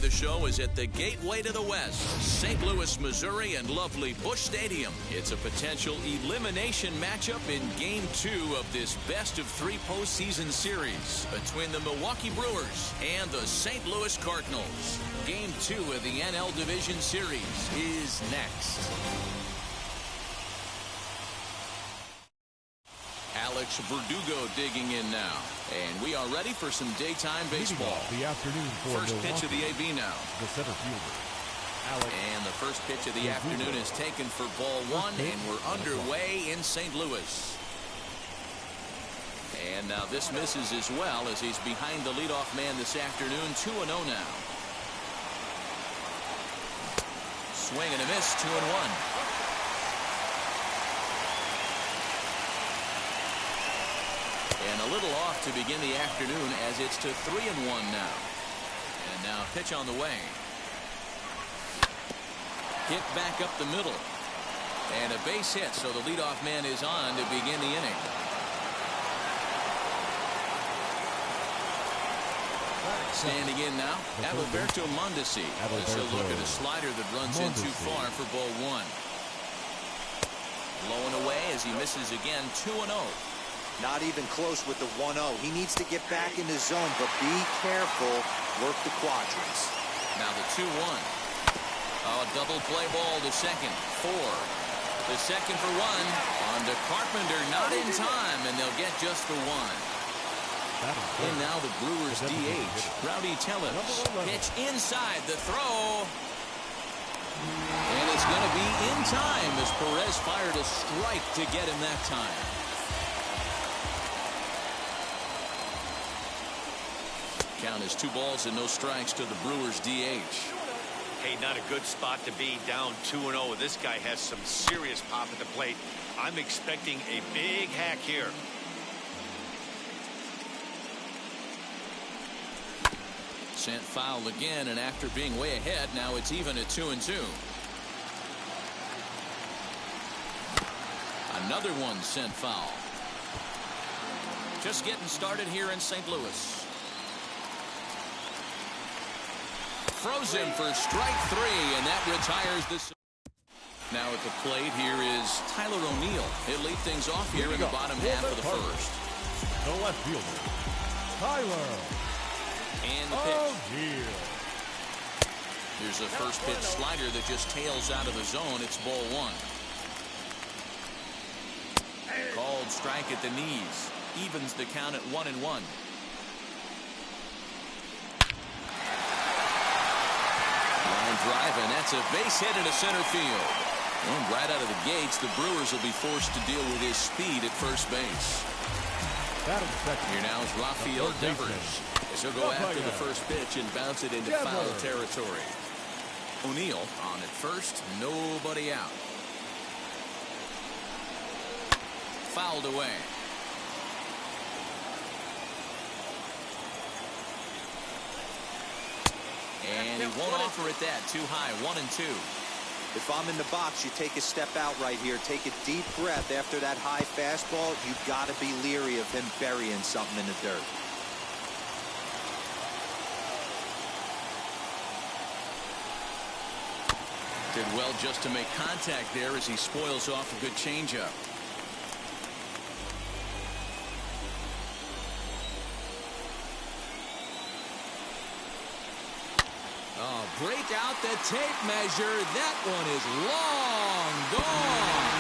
[SPEAKER 2] the show is at the gateway to the West, St. Louis, Missouri, and lovely Busch Stadium. It's a potential elimination matchup in Game 2 of this best-of-3 postseason series between the Milwaukee Brewers and the St. Louis Cardinals. Game 2 of the NL Division Series is next. Alex Verdugo digging in now. And we are ready for some daytime baseball.
[SPEAKER 3] The afternoon for
[SPEAKER 2] first
[SPEAKER 3] Milwaukee,
[SPEAKER 2] pitch of the AB now.
[SPEAKER 3] The center fielder, Alex.
[SPEAKER 2] And the first pitch of the afternoon is taken for ball one, and we're underway in St. Louis. And now this misses as well as he's behind the leadoff man this afternoon. 2-0 now. Swing and a miss, 2-1. And a little off to begin the afternoon as it's to 3-1 now. And now pitch on the way. Hit back up the middle. And a base hit, so the leadoff man is on to begin the inning. Standing in now, Adalberto Mondesi. As he'll look at a slider that runs in too far for ball one. Blowing away as he misses again, 2-0.
[SPEAKER 4] Not even close with the 1-0. He needs to get back in the zone, but be careful. Work the quadrants.
[SPEAKER 2] Now the 2-1. Oh, double play ball to second. 4. The second for 1. On to Carpenter, not in time, and they'll get just the 1. And now the Brewers DH, Rowdy Tellez. Pitch inside the throw. And it's going to be in time as Perez fired a strike to get him that time. Count is 2 balls and no strikes to the Brewers DH.
[SPEAKER 5] Hey, not a good spot to be, down 2-0. This guy has some serious pop at the plate. I'm expecting a big hack here.
[SPEAKER 2] Sent foul again, and after being way ahead, now it's even at 2-2. Another one sent foul. Just getting started here in St. Louis. Throws him for strike 3, and that retires this. Now at the plate here is Tyler O'Neill. He'll lead things off here in the bottom half of the first.
[SPEAKER 3] The left fielder, Tyler.
[SPEAKER 2] And the pitch. Here's a first pitch slider that just tails out of the zone. It's ball 1. Called strike at the knees. Evens the count at 1-1. Drive, and that's a base hit into center field. And right out of the gates, the Brewers will be forced to deal with his speed at first base. Here now is Rafael Devers. As he'll go after the first pitch and bounce it into foul territory. O'Neill on at first, nobody out. Fouled away. And he won't offer it that. Too high. 1-2.
[SPEAKER 4] If I'm in the box, you take a step out right here. Take a deep breath after that high fastball. You've got to be leery of him burying something in the dirt.
[SPEAKER 2] Did well just to make contact there as he spoils off a good changeup. Break out the tape measure. That one is long gone.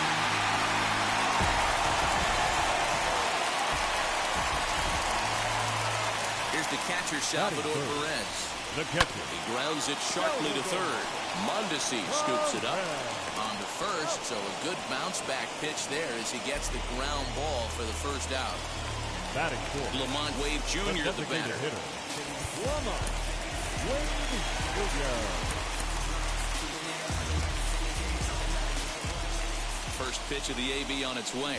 [SPEAKER 2] Here's the catcher, Salvador Perez.
[SPEAKER 3] The catcher.
[SPEAKER 2] He grounds it sharply to third. Mondesi scoops it up on to first, so a good bounce back pitch there as he gets the ground ball for the first out.
[SPEAKER 3] Batting fourth,
[SPEAKER 2] Lamont Wade Jr. the batter. First pitch of the AB on its way.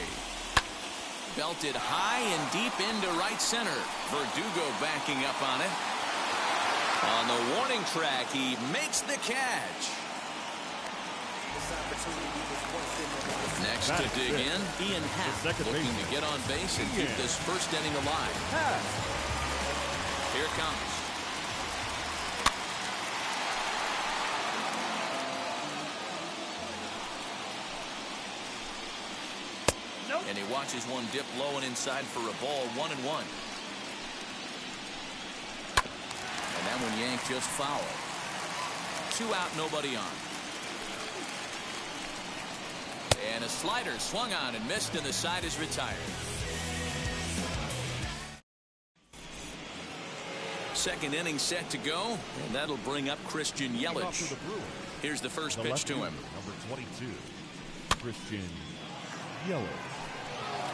[SPEAKER 2] Belted high and deep into right center. Verdugo backing up on it. On the warning track, he makes the catch. Next to dig in, Ian Happ looking to get on base and keep this first inning alive. Here it comes. And he watches one dip low and inside for a ball, 1-1. And that one yanked just foul. 2 out, nobody on. And a slider swung on and missed, and the side is retired. Second inning set to go, and that'll bring up Christian Yelich. Here's the first pitch to him.
[SPEAKER 3] Number 22, Christian Yelich.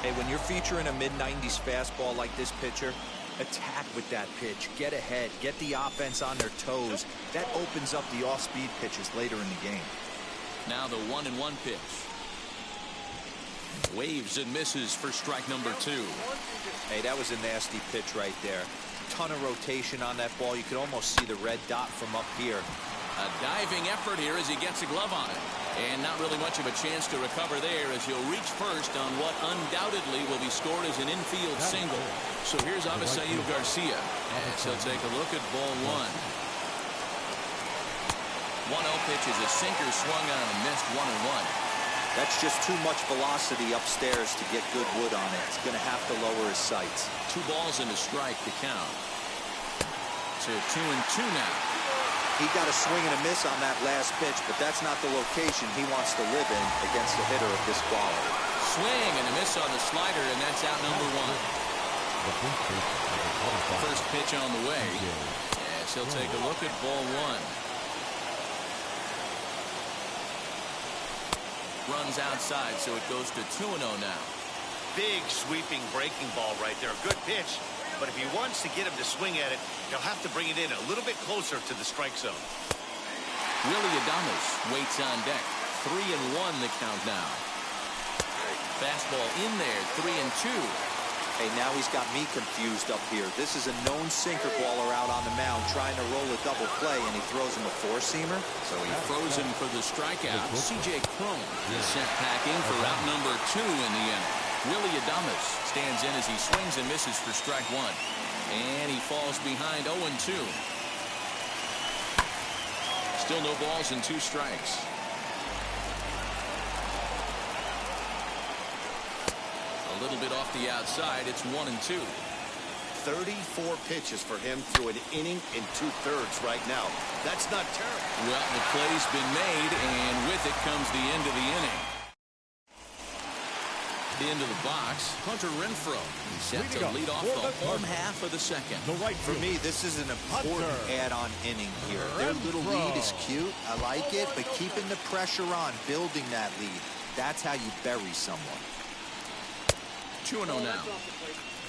[SPEAKER 4] Hey, when you're featuring a mid-90s fastball like this pitcher, attack with that pitch. Get ahead. Get the offense on their toes. That opens up the off-speed pitches later in the game.
[SPEAKER 2] Now the 1-1 pitch. Waves and misses for strike number 2.
[SPEAKER 4] Hey, that was a nasty pitch right there. Ton of rotation on that ball. You could almost see the red dot from up here.
[SPEAKER 2] A diving effort here as he gets a glove on it. And not really much of a chance to recover there as he'll reach first on what undoubtedly will be scored as an infield single. So here's Avisail Garcia as he'll take a look at ball 1. 1-0 pitch is a sinker swung on and missed, 1-1.
[SPEAKER 4] That's just too much velocity upstairs to get good wood on it. It's going to have to lower his sights.
[SPEAKER 2] 2 balls and a strike to count. To 2-2 now.
[SPEAKER 4] He got a swing and a miss on that last pitch, but that's not the location he wants to live in against a hitter of this quality.
[SPEAKER 2] Swing and a miss on the slider, and that's out number 1. First pitch on the way. Yes, he'll take a look at ball 1. Runs outside, so it goes to 2-0 now.
[SPEAKER 5] Big sweeping breaking ball right there. Good pitch. But if he wants to get him to swing at it, he'll have to bring it in a little bit closer to the strike zone.
[SPEAKER 2] Willy Adames waits on deck. 3-1 the count now. Fastball in there, 3-2.
[SPEAKER 4] Hey, now he's got me confused up here. This is a known sinker baller out on the mound trying to roll a double play, and he throws him a 4-seamer.
[SPEAKER 2] So he frozen for the strikeout. C.J. Cron is sent packing for out number 2 in the inning. Willy Adames stands in as he swings and misses for strike 1. And he falls behind 0-2. Still no balls and 2 strikes. A little bit off the outside. It's 1-2.
[SPEAKER 5] 34 pitches for him through an inning and 2/3 right now. That's not terrible.
[SPEAKER 2] Well, the play's been made, and with it comes the end of the inning. Into the box, Hunter Renfroe. He's set to lead off the home half of the second.
[SPEAKER 4] For me, this is an important add-on inning here. Their little lead is cute. I like it, but keeping the pressure on, building that lead, that's how you bury someone.
[SPEAKER 2] 2-0 now.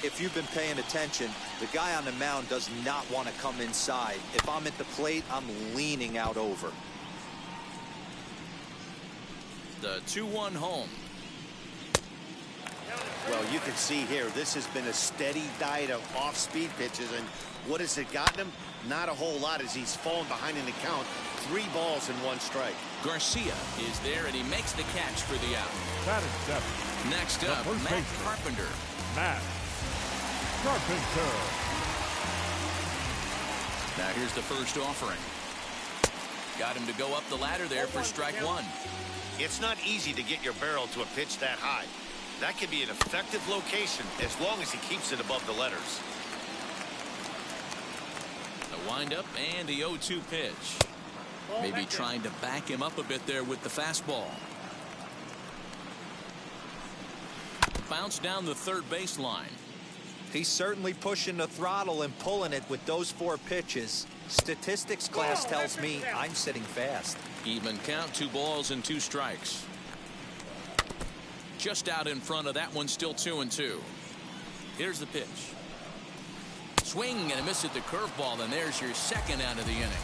[SPEAKER 4] If you've been paying attention, the guy on the mound does not want to come inside. If I'm at the plate, I'm leaning out over.
[SPEAKER 2] The 2-1 home.
[SPEAKER 5] Well, you can see here, this has been a steady diet of off-speed pitches, and what has it gotten him? Not a whole lot as he's fallen behind in the count. 3 balls and 1 strike.
[SPEAKER 2] Garcia is there, and he makes the catch for the out. Next up, Matt Carpenter.
[SPEAKER 6] Matt Carpenter.
[SPEAKER 2] Now here's the first offering. Got him to go up the ladder there for strike 1.
[SPEAKER 5] It's not easy to get your barrel to a pitch that high. That can be an effective location as long as he keeps it above the letters.
[SPEAKER 2] The windup and the 0-2 pitch. Maybe trying to back him up a bit there with the fastball. Bounce down the third baseline.
[SPEAKER 4] He's certainly pushing the throttle and pulling it with those 4 pitches. Statistics class tells me I'm sitting fast.
[SPEAKER 2] Even count, 2 balls and 2 strikes. Just out in front of that one, still 2-2. Here's the pitch. Swing and a miss at the curveball, and there's your second out of the inning.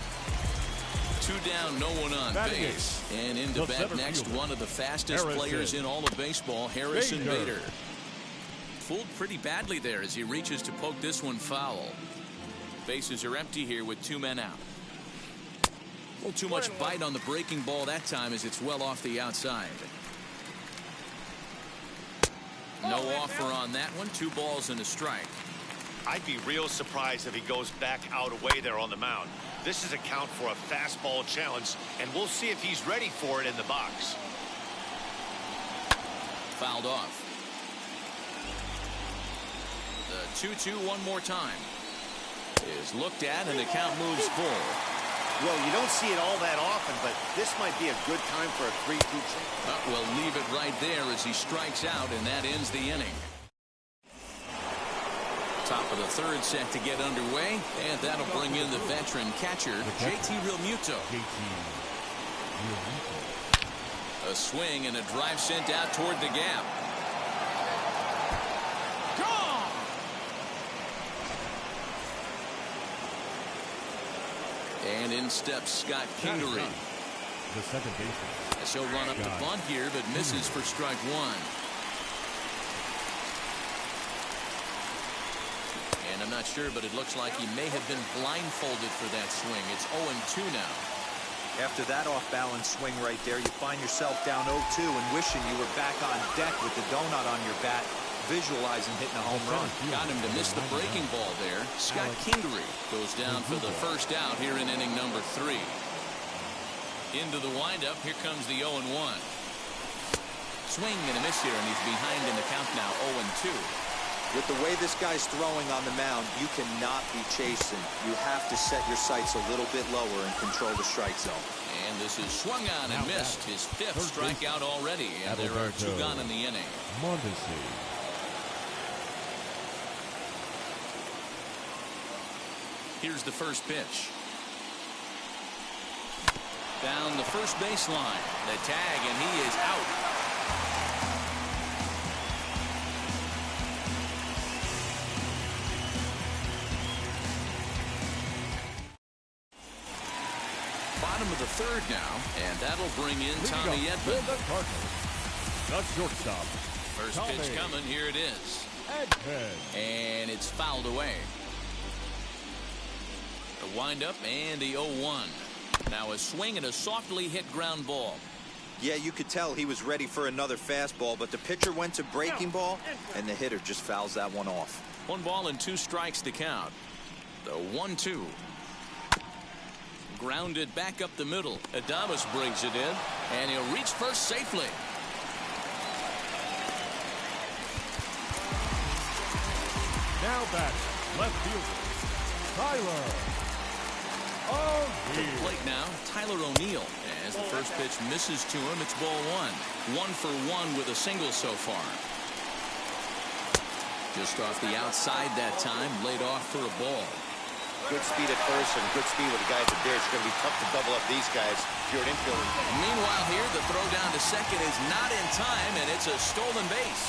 [SPEAKER 2] 2 down, no one on base. And into bat next, one of the fastest players in all of baseball, Harrison Bader. Fooled pretty badly there as he reaches to poke this one foul. Bases are empty here with 2 men out. A little too much bite on the breaking ball that time as it's well off the outside. No offer on that one. 2 balls and a strike.
[SPEAKER 5] I'd be real surprised if he goes back out away there on the mound. This is a count for a fastball challenge, and we'll see if he's ready for it in the box.
[SPEAKER 2] Fouled off. 2-2 one more time. Is looked at, and the count moves full.
[SPEAKER 5] Well, you don't see it all that often, but this might be a good time for a 3-2 change.
[SPEAKER 2] We'll leave it right there as he strikes out, and that ends the inning. Top of the third set to get underway, and that'll bring in the veteran catcher, JT Realmuto. A swing and a drive sent out toward the gap. Gone! And in steps Scott Kingery.
[SPEAKER 3] The second baseman.
[SPEAKER 2] He'll run up to bunt here, but misses for strike one. And I'm not sure, but it looks like he may have been blindfolded for that swing. It's 0-2 now.
[SPEAKER 4] After that off-balance swing right there, you find yourself down 0-2 and wishing you were back on deck with the donut on your bat, visualizing hitting a home run.
[SPEAKER 2] Got him to miss the breaking ball there. Scott Kingery goes down for the first out here in inning number 3. Into the windup, here comes the 0-1. Swing and a miss here, and he's behind in the count now, 0-2.
[SPEAKER 4] With the way this guy's throwing on the mound, you cannot be chasing. You have to set your sights a little bit lower and control the strike zone.
[SPEAKER 2] And this is swung on and missed. His 5th strikeout already, and there are 2 gone in the inning.
[SPEAKER 3] Mondesi.
[SPEAKER 2] Here's the first pitch. Down the first baseline. The tag, and he is out. Bottom of the third now, and that'll bring in Tommy Edman.
[SPEAKER 3] The shortstop.
[SPEAKER 2] First pitch coming. Here it is. And it's fouled away. The windup and the 0-1. Now a swing and a softly hit ground ball.
[SPEAKER 4] Yeah, you could tell he was ready for another fastball, but the pitcher went to breaking ball, and the hitter just fouls that one off.
[SPEAKER 2] 1 ball and 2 strikes to count. The 1-2. Grounded back up the middle. Adames brings it in, and he'll reach first safely.
[SPEAKER 3] Now back, left fielder, Tyler
[SPEAKER 2] To the plate now, Tyler O'Neill. As the first pitch misses to him, it's ball 1. 1 for 1 with a single so far. Just off the outside that time, laid off for a ball.
[SPEAKER 5] Good speed at first and good speed with the guys at there. It's going to be tough to double up these guys if you're an infielder.
[SPEAKER 2] Meanwhile here, the throw down to second is not in time, and it's a stolen base.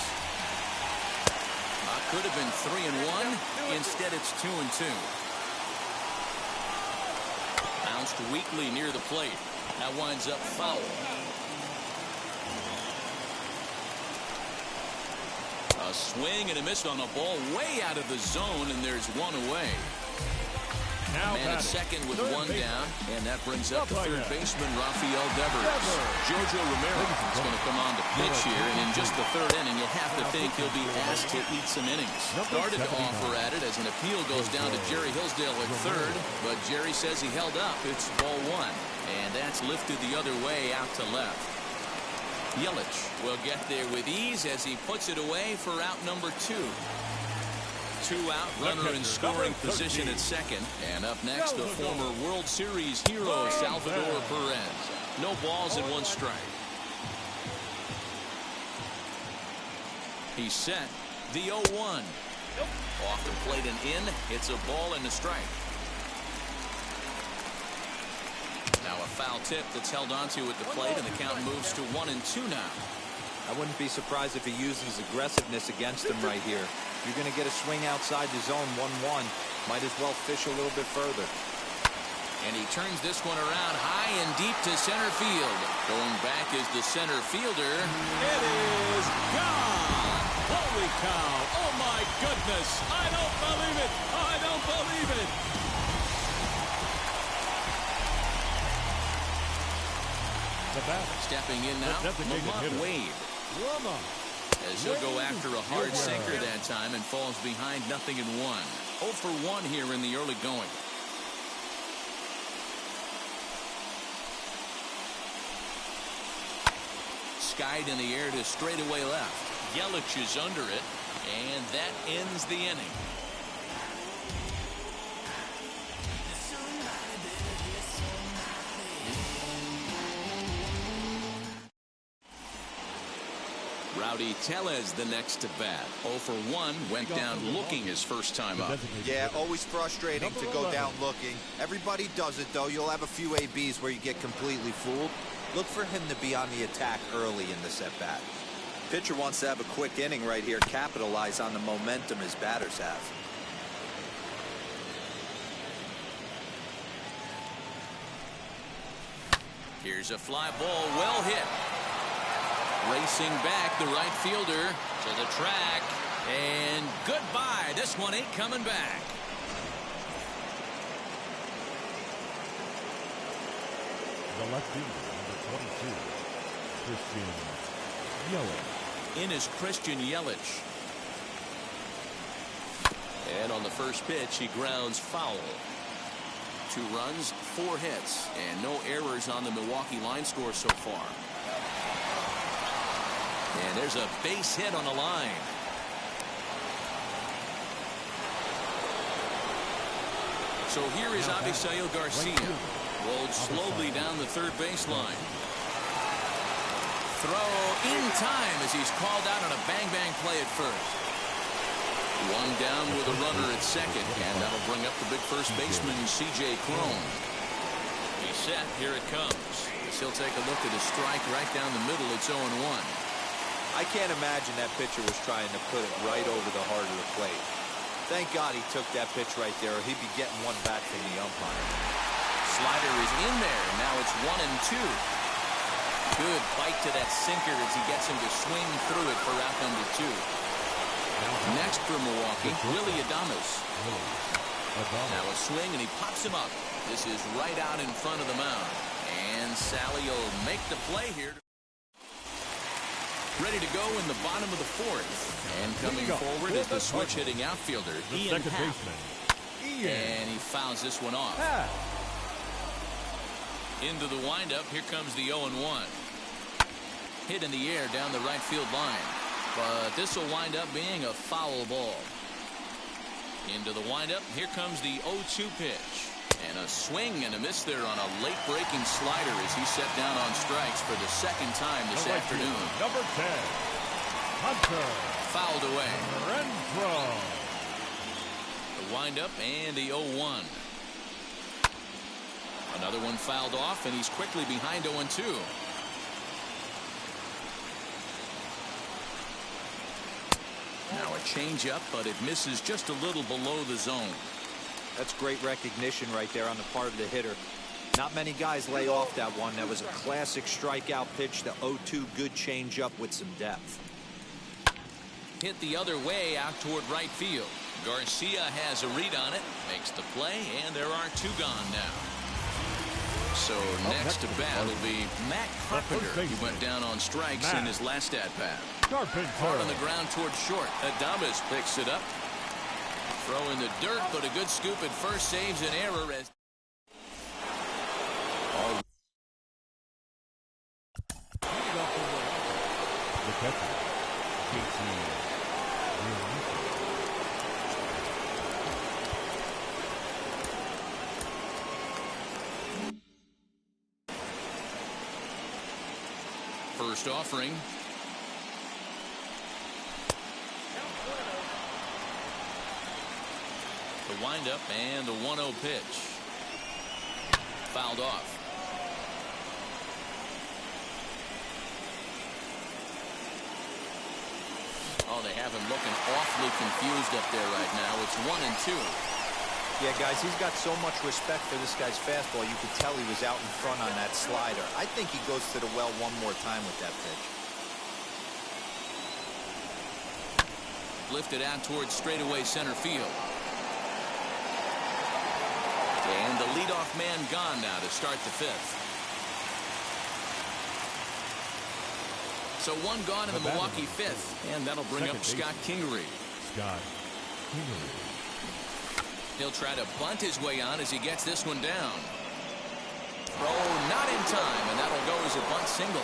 [SPEAKER 2] Could have been 3-1. Instead, it's 2-2. Bounced weakly near the plate. That winds up foul. A swing and a miss on a ball way out of the zone, and there's 1 away. Man at second with 1 down, and that brings up the third baseman, Rafael Devers. Jojo Romero is going to come on to pitch here, and in just the 3rd inning, you'll have to think he'll be asked to eat some innings. Started to offer at it as an appeal goes down to Jerry Hillsdale at 3rd, but Jerry says he held up. It's ball 1, and that's lifted the other way out to left. Yelich will get there with ease as he puts it away for out number 2. 2 out, runner in scoring position at second. And up next, the former World Series hero, Salvador Perez. No balls and 1 strike. He's set. The 0-1. Off the plate and in. It's a ball and a strike. Now a foul tip that's held onto at the plate, and the count moves to 1-2 now.
[SPEAKER 4] I wouldn't be surprised if he uses aggressiveness against him right here. You're going to get a swing outside the zone, 1-1. Might as well fish a little bit further.
[SPEAKER 2] And he turns this one around high and deep to center field. Going back is the center fielder. It is gone. Holy cow. Oh, my goodness. I don't believe it. I don't believe it. Stepping in now, Lamont Wade. As he'll go after a hard sinker that time and falls behind 0-1. 0 for 1 here in the early going. Skied in the air to straightaway left. Yelich is under it, And that ends the inning. Rowdy Tellez the next to bat. 0 for 1, went down looking his first time up.
[SPEAKER 4] Yeah, always frustrating to go down looking. Everybody does it, though. You'll have a few ABs where you get completely fooled. Look for him to be on the attack early in this at-bat. Pitcher wants to have a quick inning right here, capitalize on the momentum his batters have.
[SPEAKER 2] Here's a fly ball, well hit. Racing back, the right fielder to the track, and goodbye. This one ain't coming back.
[SPEAKER 3] The left fielder, number 22, Christian Yelich.
[SPEAKER 2] In is Christian Yelich. And on the first pitch, he grounds foul. 2 runs, 4 hits, and no errors on the Milwaukee line score so far. And there's a base hit on the line. So here is Avisail Garcia. Rolled slowly down the third baseline. Throw in time as he's called out on a bang-bang play at first. 1 down with a runner at second, and that'll bring up the big first baseman, C.J. Cron. He's set. Here it comes. As he'll take a look at a strike right down the middle. It's 0-1.
[SPEAKER 4] I can't imagine that pitcher was trying to put it right over the heart of the plate. Thank God he took that pitch right there, or he'd be getting one back from the umpire.
[SPEAKER 2] Slider is in there. Now it's 1-2. Good bite to that sinker as he gets him to swing through it for out number 2. Next for Milwaukee, Willy Adames. Now a swing, and he pops him up. This is right out in front of the mound. And Sally will make the play here. Ready to go in the bottom of the 4th. And coming forward is the switch-hitting outfielder, Ian Happ. And he fouls this one off. Into the windup. Here comes the 0-1. Hit in the air down the right field line. But this will wind up being a foul ball. Into the windup. Here comes the 0-2 pitch. And a swing and a miss there on a late-breaking slider as he set down on strikes for the second time this afternoon.
[SPEAKER 3] Number 10, Hunter.
[SPEAKER 2] Fouled away.
[SPEAKER 3] Renfroe.
[SPEAKER 2] The windup and the 0-1. Another one fouled off, and he's quickly behind 0-2. Now a changeup, but it misses just a little below the zone.
[SPEAKER 4] That's great recognition right there on the part of the hitter. Not many guys lay off that one. That was a classic strikeout pitch, the 0-2 good changeup with some depth.
[SPEAKER 2] Hit the other way out toward right field. Garcia has a read on it, makes the play, and there are 2 gone now. So next to bat will be Matt Carpenter, who went down on strikes in his last at-bat. Hard on the ground toward short. Adames picks it up. Throw in the dirt, but a good scoop at first saves an error as first offering. The windup and the 1-0 pitch. Fouled off. Oh, they have him looking awfully confused up there right now. It's 1-2.
[SPEAKER 4] Yeah, guys, he's got so much respect for this guy's fastball. You could tell he was out in front on that slider. I think he goes to the well one more time with that pitch.
[SPEAKER 2] Lifted out towards straightaway center field. And the leadoff man gone now to start the 5th. So 1 gone in the Milwaukee 5th, and that'll bring up Scott Kingery. He'll try to bunt his way on as he gets this one down. Throw not in time, and that'll go as a bunt single.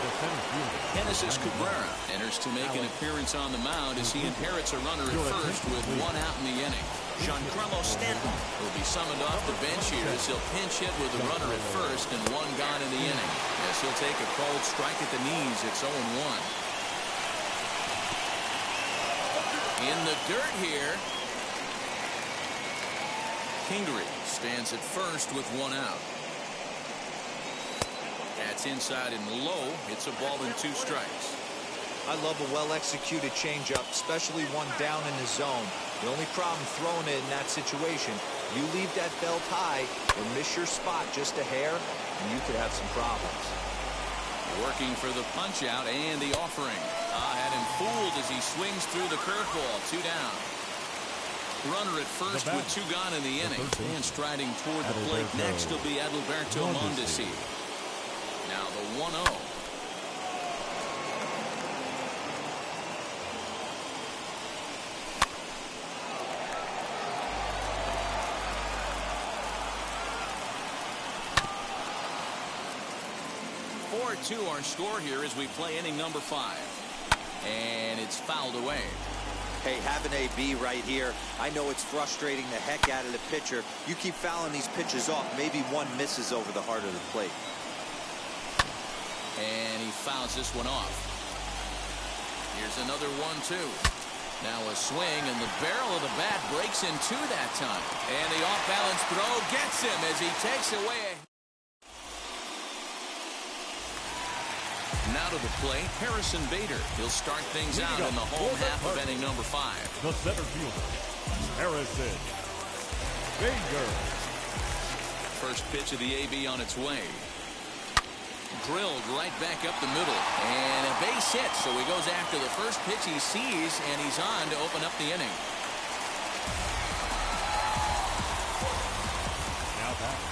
[SPEAKER 6] the center fielder.
[SPEAKER 2] Genesis Cabrera enters to make an appearance on the mound as he inherits a runner at first with one out in the inning. Giancarlo Stanton will be summoned off the bench here as he'll pinch hit with a runner at first and one gone in the inning. As he'll take a cold strike at the knees. It's 0-1. In the dirt here, Kingery stands at first with one out. That's inside and low. It's a ball and 2 strikes.
[SPEAKER 4] I love a well-executed changeup, especially one down in the zone. The only problem throwing it in that situation, you leave that belt high or miss your spot just a hair, and you could have some problems.
[SPEAKER 2] Working for the punch out and the offering. Had him fooled as he swings through the curveball. 2 down. Runner at first with 2 gone in the inning. And striding toward the plate next will be Adalberto Mondesi. Now the 1-0. Our score here as we play inning number 5. And it's fouled away.
[SPEAKER 4] Hey, have an AB right here. I know it's frustrating the heck out of the pitcher. You keep fouling these pitches off, maybe one misses over the heart of the plate.
[SPEAKER 2] And he fouls this one off. Here's another 1-2. Now a swing, and the barrel of the bat breaks in 2 that time. And the off-balance throw gets him as he takes away. Now to the plate, Harrison Bader. He'll start things out in the home half of inning number 5.
[SPEAKER 6] The center fielder, Harrison Bader.
[SPEAKER 2] First pitch of the AB on its way. Drilled right back up the middle. And a base hit, so he goes after the first pitch he sees, and he's on to open up the inning.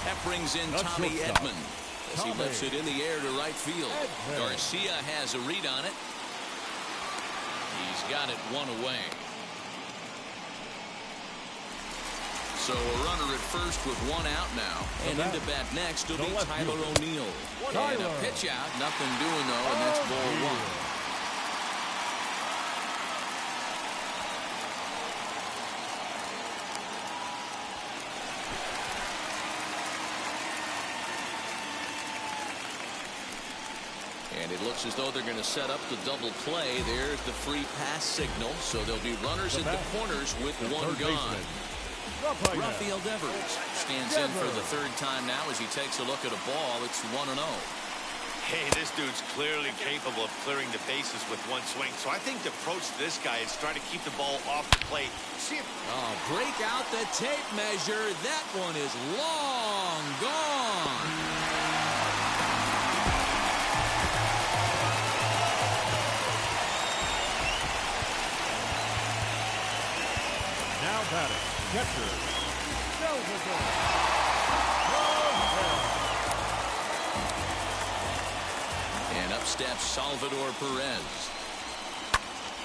[SPEAKER 2] That brings in Tommy Edman as he lifts it in the air to right field. Garcia has a read on it. He's got it 1 away. So a runner at first with 1 out now. And into bat next will be Tyler O'Neill. And a pitch out. Nothing doing though, and that's ball 1. And it looks as though they're going to set up the double play. There's the free pass signal. So there'll be runners at the corners with 1 gone. Rafael Devers stands in for the 3rd time now as he takes a look at a ball. It's 1-0.
[SPEAKER 5] Hey, this dude's clearly capable of clearing the bases with 1 swing. So I think the approach to this guy is trying to keep the ball off the plate. See if...
[SPEAKER 2] break out the tape measure. That one is long gone.
[SPEAKER 6] Now batting, catcher, Salvador.
[SPEAKER 2] And up steps Salvador Perez.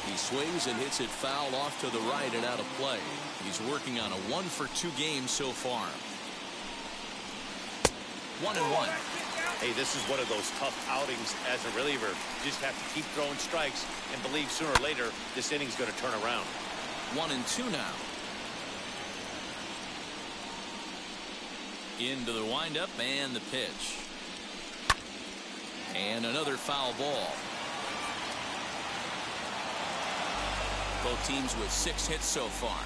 [SPEAKER 2] He swings and hits it foul off to the right and out of play. He's working on a 1-for-2 game so far. 1-1.
[SPEAKER 5] Hey, this is one of those tough outings as a reliever. You just have to keep throwing strikes and believe sooner or later this inning's going to turn around.
[SPEAKER 2] 1-2 now. Into the windup and the pitch. And another foul ball. Both teams with 6 hits so far.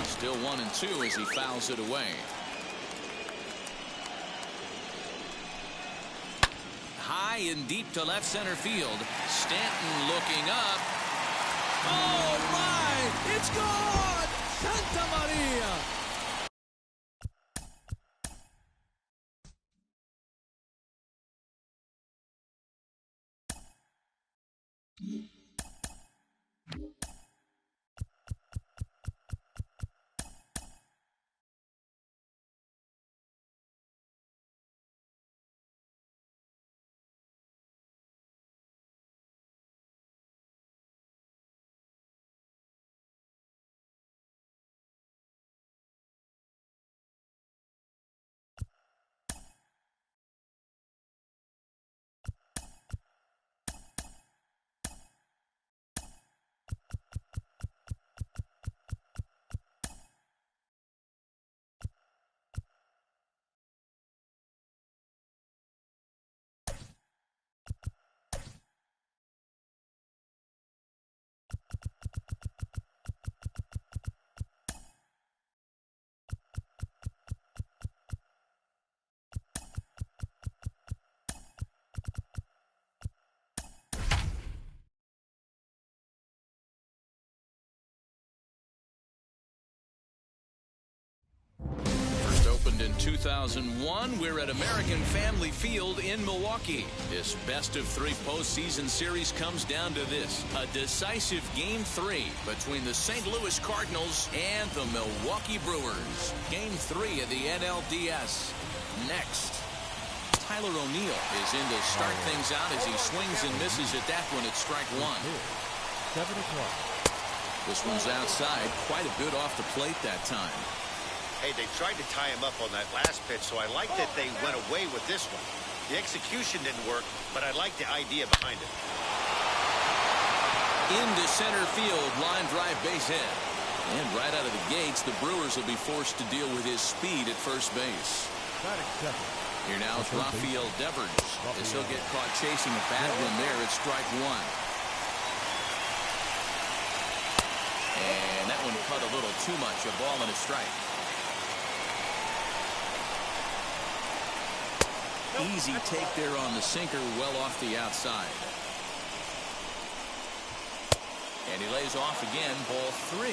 [SPEAKER 2] Still 1-2 as he fouls it away. High and deep to left center field. Stanton looking up. Oh my! It's gone! Santa Maria! opened in 2001. We're at American Family Field in Milwaukee. This best-of-3 postseason series comes down to this: a decisive Game 3 between the St. Louis Cardinals and the Milwaukee Brewers. Game 3 of the NLDS. Next. Tyler O'Neill is in to start things out as he swings and misses at that one at strike one.
[SPEAKER 3] 7-o'clock.
[SPEAKER 2] This one's outside, quite a bit off the plate that time.
[SPEAKER 5] Hey, they tried to tie him up on that last pitch, so I like that they went away with this one. The execution didn't work, but I like the idea behind it.
[SPEAKER 2] Into center field, line drive base hit. And right out of the gates, the Brewers will be forced to deal with his speed at first base. Here now is Rafael Devers, as he'll get caught chasing a bad one there at strike one. And that one cut a little too much, a ball and a strike. Easy take there on the sinker, well off the outside. And he lays off again, ball 3.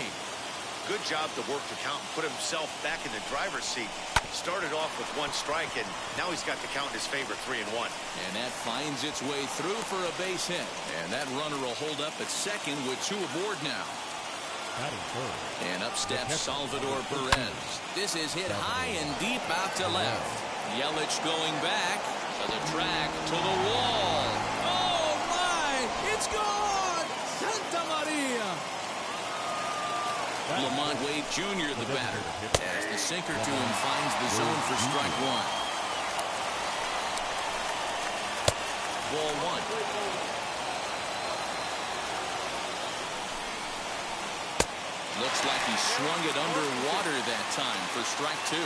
[SPEAKER 5] Good job to work the count and put himself back in the driver's seat. Started off with 1 strike, and now he's got the count in his favor, 3-1.
[SPEAKER 2] And that finds its way through for a base hit. And that runner will hold up at second with 2 aboard now. And up steps Salvador Perez. This is hit high and deep out to left. Yelich going back to the track, to the wall. Oh, my! It's gone! Santa Maria! Lamont Wade Jr., the batter, as the sinker to him finds the zone for strike one. Ball 1. Looks like he swung it underwater that time for strike 2.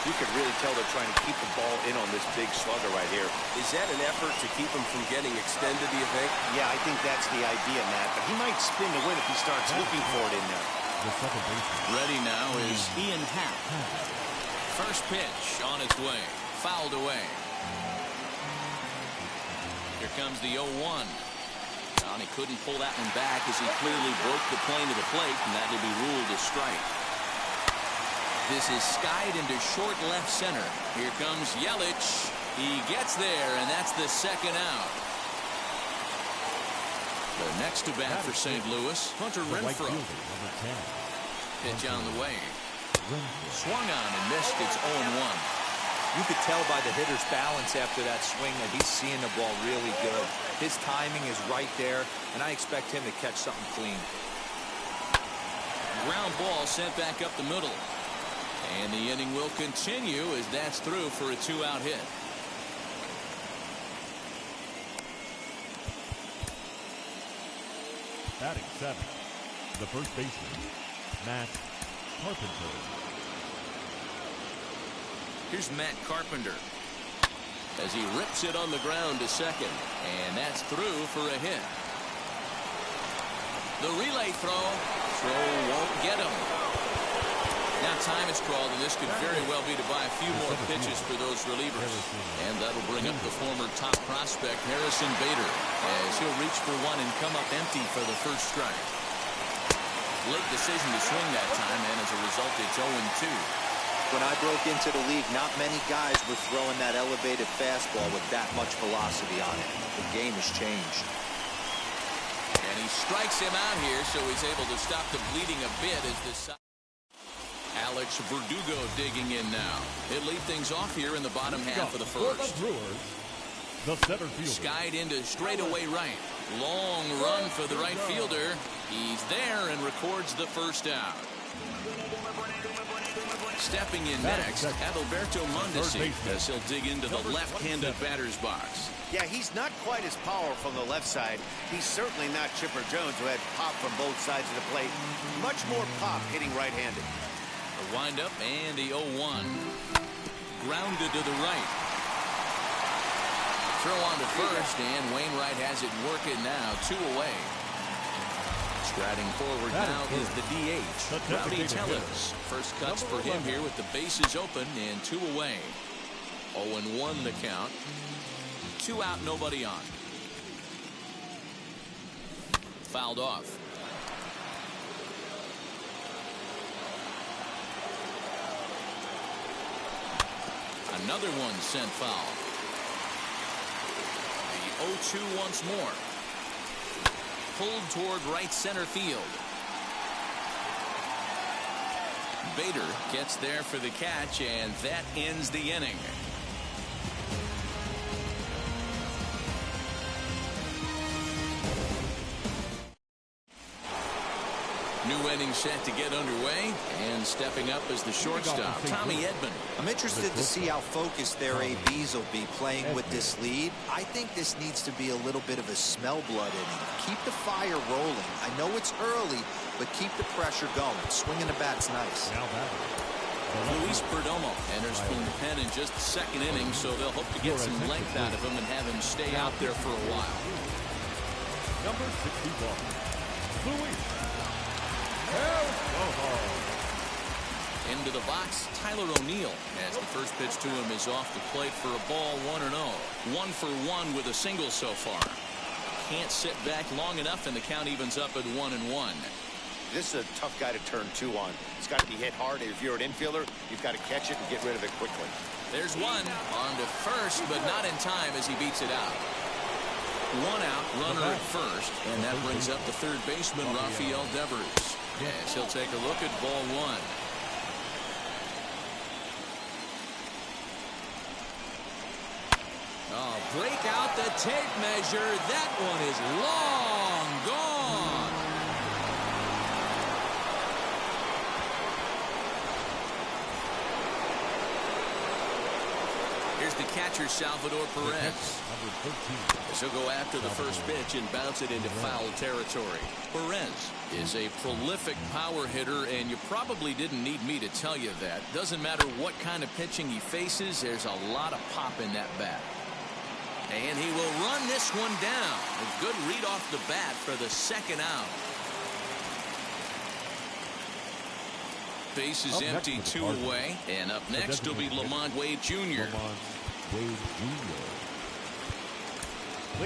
[SPEAKER 5] You can really tell they're trying to keep the ball in on this big slugger right here.
[SPEAKER 7] Is that an effort to keep him from getting extended, do you think?
[SPEAKER 5] Yeah, I think that's the idea, Matt. But he might spin to win if he starts looking for it in there.
[SPEAKER 2] Ready now is Ian Happ. First pitch on its way. Fouled away. Here comes the 0-1. He couldn't pull that one back as he clearly broke the plane of the plate, and that will be ruled a strike. This is skied into short left center. Here comes Yelich. He gets there, and that's the second out. The next to bat for St. Louis, Hunter Renfroe. Pitch on the way. Swung on and missed. It's 0-1.
[SPEAKER 4] You could tell by the hitter's balance after that swing that he's seeing the ball really good. His timing is right there, and I expect him to catch something clean.
[SPEAKER 2] Ground ball sent back up the middle. And the inning will continue as that's through for a 2-out hit.
[SPEAKER 3] Batting 7th, the first baseman, Matt Carpenter.
[SPEAKER 2] Here's Matt Carpenter as he rips it on the ground to second, and that's through for a hit. The relay throw won't get him. Now time is called, and this could very well be to buy a few more pitches for those relievers. And that'll bring up the former top prospect, Harrison Bader, as he'll reach for one and come up empty for the first strike. Late decision to swing that time, and as a result, it's 0-2.
[SPEAKER 4] When I broke into the league, not many guys were throwing that elevated fastball with that much velocity on it. The game has changed.
[SPEAKER 2] And he strikes him out here, so he's able to stop the bleeding a bit as this. Alex Verdugo digging in now. He'll lead things off here in the bottom half of the first.
[SPEAKER 3] The center fielder.
[SPEAKER 2] Skied into straightaway right. Long run for the right fielder. He's there and records the first out. Stepping in next, Adalberto Mondesi, as he'll dig into the left-handed batter's box.
[SPEAKER 5] Yeah, he's not quite as powerful on the left side. He's certainly not Chipper Jones, who had pop from both sides of the plate. Much more pop hitting right-handed.
[SPEAKER 2] The windup and the 0-1. Grounded to the right. Throw on to first, and Wainwright has it working now. 2 away. Striding forward now is the DH, Rowdy Tellez. First cuts for him here with the bases open and 2 away. 0-1 the count. 2 out, nobody on. Fouled off. Another one sent foul. The 0-2 once more. Pulled toward right center field. Bader gets there for the catch, and that ends the inning. New inning set to get underway, and stepping up as the shortstop, Tommy Edman.
[SPEAKER 4] I'm interested to see how focused their ABs will be playing with this lead. I think this needs to be a little bit of a smell blood inning. Keep the fire rolling. I know it's early, but keep the pressure going. Swinging the bat's nice.
[SPEAKER 2] Luis Perdomo enters from the pen in just the second inning, so they'll hope to get some length out of him and have him stay out there for a while.
[SPEAKER 6] Number 61, Luis.
[SPEAKER 2] Into the box, Tyler O'Neill, as the first pitch to him is off the plate for a ball, 1-0. 1 for 1 with a single so far. Can't sit back long enough, and the count evens up at 1-1.
[SPEAKER 5] This is a tough guy to turn 2 on. It's got to be hit hard. If you're an infielder, you've got to catch it and get rid of it quickly.
[SPEAKER 2] There's one on to first, but not in time as he beats it out. 1 out, runner at first, and that brings up the third baseman, Rafael Devers. Yes, he'll take a look at ball 1. Oh, break out the tape measure. That one is long gone. Here's the catcher, Salvador Perez. He'll go after the first pitch and bounce it into foul territory. Perez is a prolific power hitter, and you probably didn't need me to tell you that. Doesn't matter what kind of pitching he faces, there's a lot of pop in that bat. And he will run this one down. A good read off the bat for the second out. Base is empty, 2 away. And up next will be Lamont Wade Jr.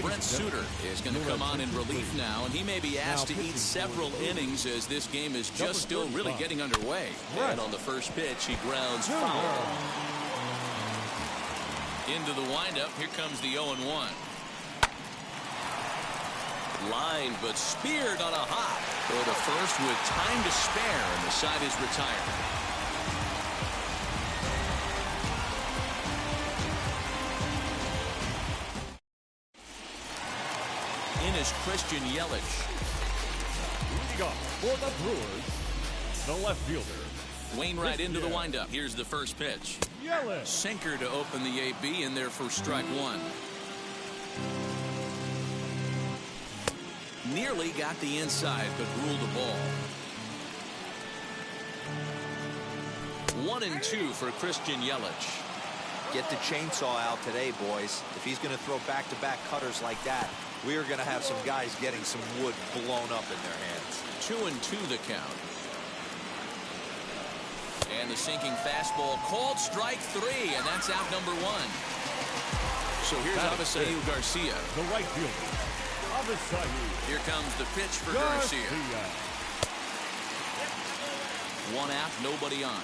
[SPEAKER 2] Brent Suter is going to come on in relief now, and he may be asked to eat several innings as this game is just still really getting underway. And on the first pitch, he grounds foul. Into the windup, here comes the 0-1. Line, but speared on a hop. Go to first with time to spare, and the side is retired. In is Christian Yelich.
[SPEAKER 6] Leading off for the Brewers, the left fielder.
[SPEAKER 2] Wainwright into the windup. Here's the first pitch.
[SPEAKER 6] Yelich.
[SPEAKER 2] Sinker to open the AB, and there for strike 1. Nearly got the inside, but ruled the ball. 1-2 for Christian Yelich.
[SPEAKER 4] Get the chainsaw out today, boys. If he's going to throw back-to-back cutters like that, we are going to have some guys getting some wood blown up in their hands.
[SPEAKER 2] 2-2 the count. And the sinking fastball called strike 3, and that's out number 1. So here's Avisail Garcia.
[SPEAKER 6] The right fielder, Avisail.
[SPEAKER 2] Here comes the pitch for Garcia. 1 out, nobody on.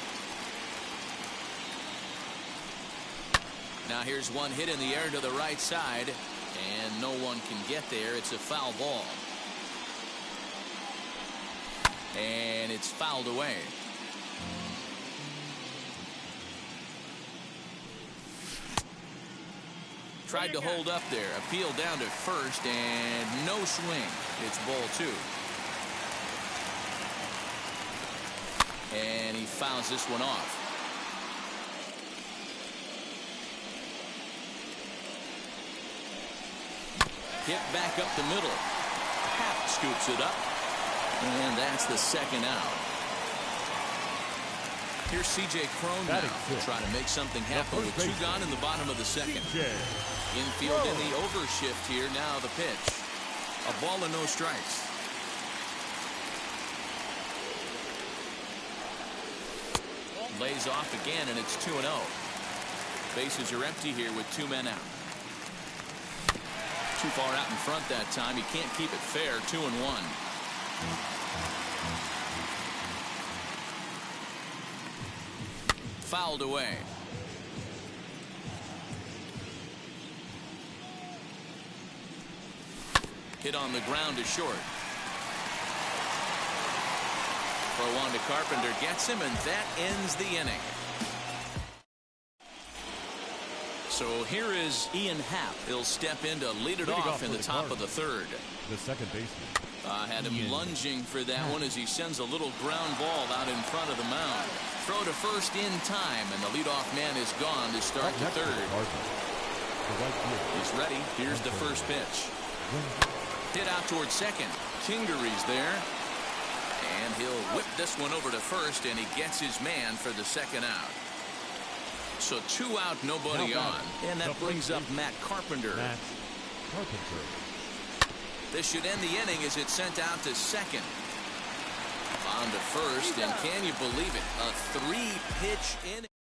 [SPEAKER 2] Now here's one hit in the air to the right side, and no one can get there. It's a foul ball. And it's fouled away. Tried to hold up there. Appeal down to first, and no swing. It's ball 2. And he fouls this one off. Hit back up the middle. Happ scoops it up. And that's the second out. Here's C.J. Cron now, trying to make something happen with 2 gone in the bottom of the second. Infield in the overshift here. Now the pitch. A ball and no strikes. Lays off again, and it's 2-0. Bases are empty here with 2 men out. Too far out in front that time. He can't keep it fair. 2-1. Fouled away. Hit on the ground to short. Throw on to Carpenter, gets him, and that ends the inning. So here is Ian Happ. He'll step in to lead it off in the top of the third.
[SPEAKER 3] The second baseman.
[SPEAKER 2] Had him lunging for that one as he sends a little ground ball out in front of the mound. Throw to first in time, and the leadoff man is gone to start the third. He's ready. Here's the first pitch. Hit out towards second. Kingery's there. And he'll whip this one over to first, and he gets his man for the second out. So 2 out, nobody on. And that brings up Matt Carpenter. This should end the inning as it's sent out to second. On to first, and can you believe it? A 3-pitch inning.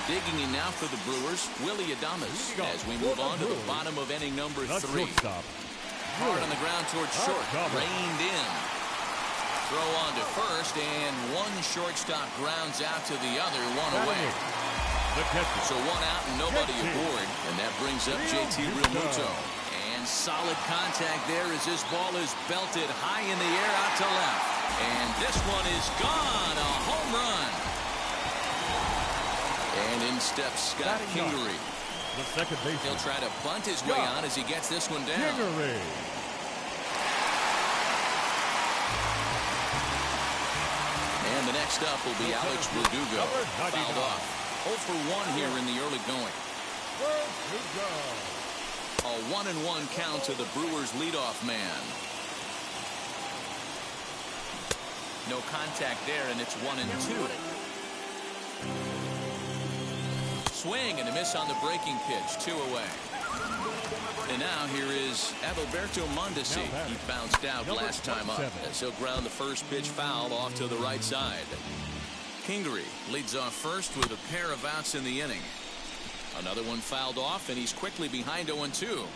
[SPEAKER 2] Digging in now for the Brewers, Willy Adames, as we move on to the bottom of inning number 3. Hard on the ground towards short. Reined in. Throw on to first, and one shortstop grounds out to the other, one away. So 1 out and nobody aboard, and that brings up JT Realmuto. And solid contact there as this ball is belted high in the air out to left. And this one is gone, a home run. And in steps Scott Kingery.
[SPEAKER 3] The second baseman.
[SPEAKER 2] He'll try to bunt his way on as he gets this one down.
[SPEAKER 3] Kingery.
[SPEAKER 2] And the next up will be Alex Verdugo. Fouled off. 0 for 1 here in the early going. A 1-1 count to the Brewers leadoff man. No contact there, and it's 1-2. Swing and a miss on the breaking pitch. 2 away. And now here is Adalberto Mondesi. He bounced out last time up as he'll ground the first pitch foul off to the right side. Kingery leads off first with a pair of outs in the inning. Another one fouled off, and he's quickly behind 0-2.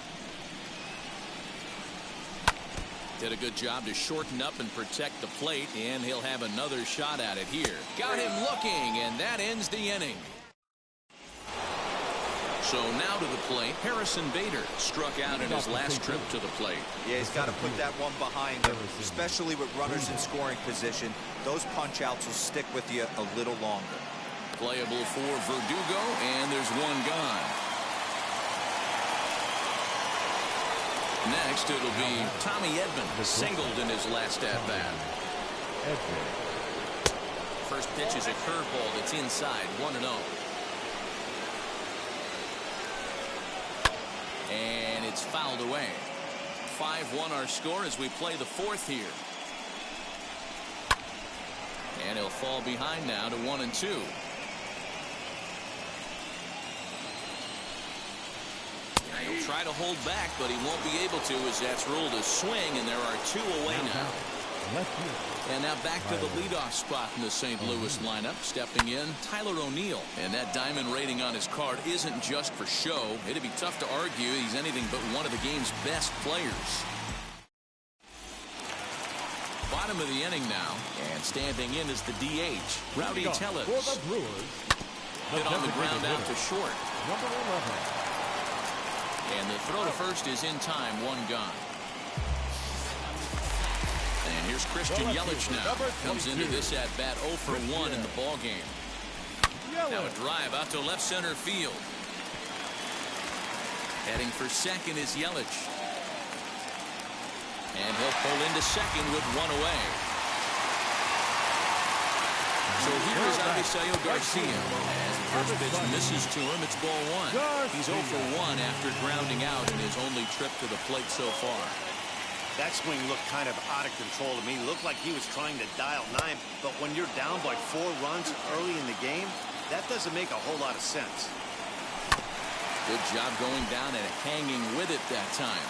[SPEAKER 2] Did a good job to shorten up and protect the plate, and he'll have another shot at it here. Got him looking, and that ends the inning. So now to the plate, Harrison Bader struck out in his last trip to the plate.
[SPEAKER 4] Yeah, he's got to put that one behind him, especially with runners in scoring position. Those punch-outs will stick with you a little longer.
[SPEAKER 2] Playable for Verdugo, and there's one gone. Next, it'll be Tommy Edman, singled in his last at-bat. First pitch is a curveball that's inside, 1-0. And it's fouled away. 5-1 our score as we play the fourth here. And he'll fall behind now to 1-2. He'll try to hold back, but he won't be able to as that's ruled a swing, and there are 2 away now. And now back to the leadoff spot in the St. Louis lineup. Stepping in, Tyler O'Neill. And that diamond rating on his card isn't just for show. It'd be tough to argue he's anything but one of the game's best players. Bottom of the inning now. And standing in is the DH, Rowdy Tellez. Hit on the ground out to short.
[SPEAKER 3] Number 11.
[SPEAKER 2] And the throw to first is in time, 1 gone. And here's Christian Yelich now. Comes into this at-bat 0 for 1 in the ball game. Now a drive out to left center field. Heading for second is Yelich. And he'll pull into second with 1 away. So here is Avisaíl Garcia. As the first pitch misses to him, it's ball 1. He's 0 for 1 after grounding out in his only trip to the plate so far.
[SPEAKER 5] That swing looked kind of out of control to me. Looked like he was trying to dial 9, but when you're down by 4 runs early in the game, that doesn't make a whole lot of sense.
[SPEAKER 2] Good job going down and hanging with it that time.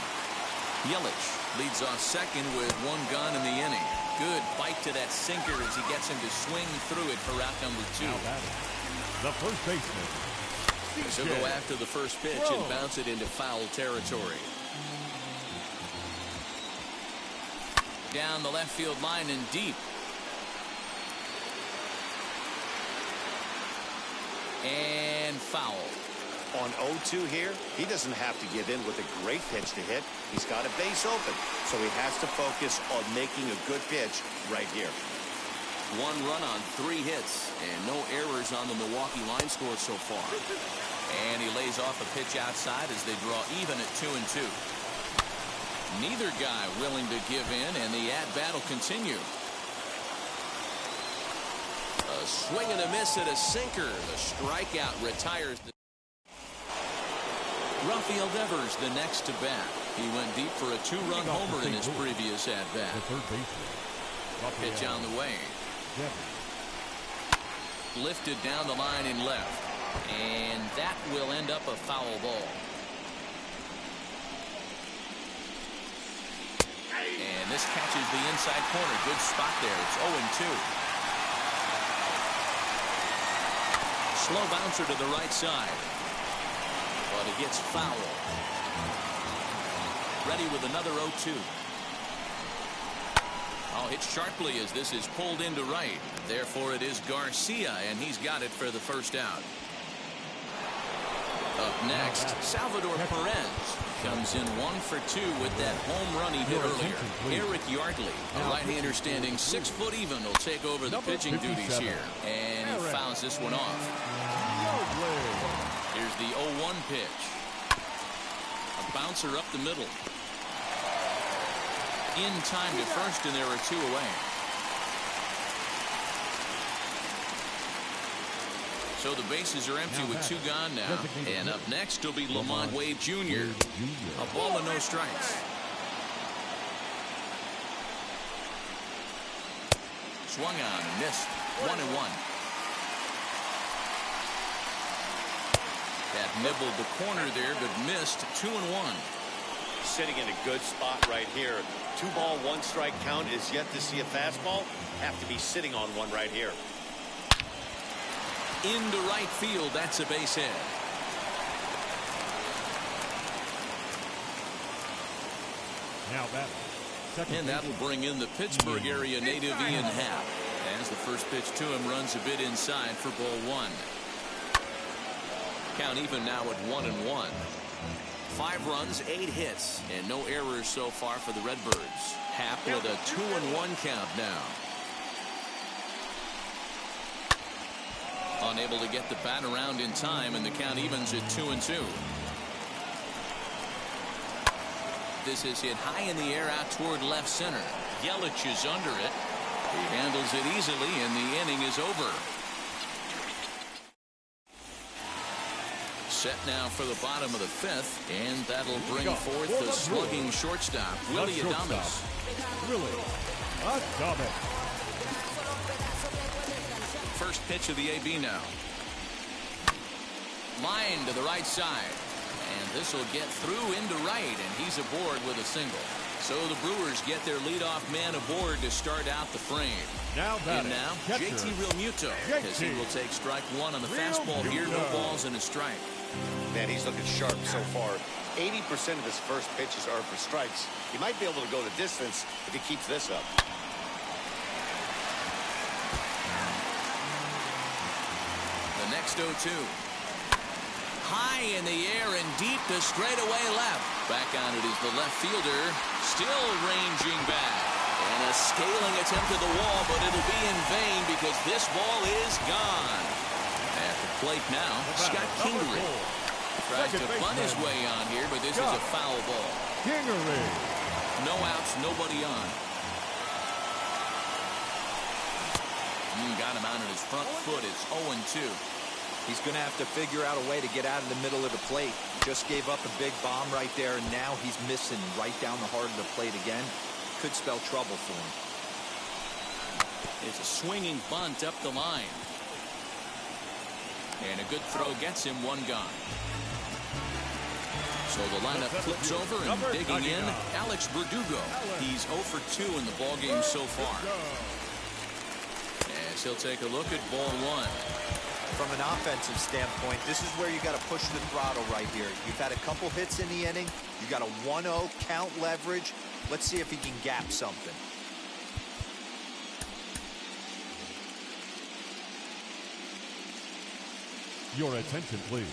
[SPEAKER 2] Yelich leads off second with 1 gone in the inning. Good bite to that sinker as he gets him to swing through it for out number 2.
[SPEAKER 3] The first baseman.
[SPEAKER 2] So go after the first pitch and bounce it into foul territory. Down the left field line and deep. And foul.
[SPEAKER 5] On 0-2 here, he doesn't have to give in with a great pitch to hit. He's got a base open, so he has to focus on making a good pitch right here.
[SPEAKER 2] 1 run on 3 hits and no errors on the Milwaukee line score so far. And he lays off a pitch outside as they draw even at 2-2. Neither guy willing to give in, and the at-bat will continue. A swing and a miss at a sinker. The strikeout retires the Rafael Devers the next to bat. He went deep for a 2-run homer in his previous at-bat. Pitch on the way. Lifted down the line in left. And that will end up a foul ball. And this catches the inside corner. Good spot there. It's 0-2. Slow bouncer to the right side. But it gets foul. Ready with another 0-2. Oh, hit sharply as this is pulled into right. Therefore, it is Garcia, and he's got it for the first out. Up next, Salvador Perez comes in 1 for 2 with that home run he hit earlier. Eric Yardley, a right-hander standing 6 foot even, will take over the pitching duties here. And he fouls this one off. Here's the 0-1 pitch. A bouncer up the middle. In time to first, and there are 2 away. So the bases are empty with 2 gone now. And up next will be Lamont Wade Jr. A ball and no strikes. Swung on and missed. 1-1. That nibbled the corner there, but missed. 2-1.
[SPEAKER 5] Sitting in a good spot right here. 2-ball, 1-strike count is yet to see a fastball. Have to be sitting on one right here.
[SPEAKER 2] Into right field. That's a base hit.
[SPEAKER 6] Now that.
[SPEAKER 2] And that'll bring in the Pittsburgh area native Ian Happ. As the first pitch to him runs a bit inside for ball 1. Count even now at 1-1. 5 runs, 8 hits, and no errors so far for the Redbirds. Happ with a 2-1 count now. Unable to get the bat around in time, and the count evens at 2-2. This is hit high in the air out toward left center. Yelich is under it. He handles it easily, and the inning is over. Set now for the bottom of the 5th, and that'll bring forth the slugging shortstop, Willy Adames. First pitch of the AB now. Line to the right side. And this will get through into right, and he's aboard with a single. So the Brewers get their leadoff man aboard to start out the frame.
[SPEAKER 6] Now
[SPEAKER 2] JT Realmuto, as he will take strike 1 on the fastball here. No balls and a strike.
[SPEAKER 5] Man, he's looking sharp so far. 80% of his first pitches are for strikes. He might be able to go the distance if he keeps this up.
[SPEAKER 2] The next 0-2. High in the air and deep to straightaway left. Back on it is the left fielder, still ranging back. And a scaling attempt to the wall, but it'll be in vain because this ball is gone. At the plate now, Scott Kingery tries to bunt his way on here, but this is a foul ball. No outs, nobody on. Got him out on his front foot. It's 0-2.
[SPEAKER 4] He's going to have to figure out a way to get out of the middle of the plate. Just gave up a big bomb right there, and now he's missing right down the heart of the plate again. Could spell trouble for him.
[SPEAKER 2] It's a swinging bunt up the line. And a good throw gets him 1 gone. So the lineup flips over, and digging in, Alex Verdugo. He's 0 for 2 in the ballgame so far. As he'll take a look at ball 1.
[SPEAKER 4] From an offensive standpoint, this is where you got to push the throttle right here. You've had a couple hits in the inning. You got a 1-0 count leverage. Let's see if he can gap something.
[SPEAKER 6] Your attention, please.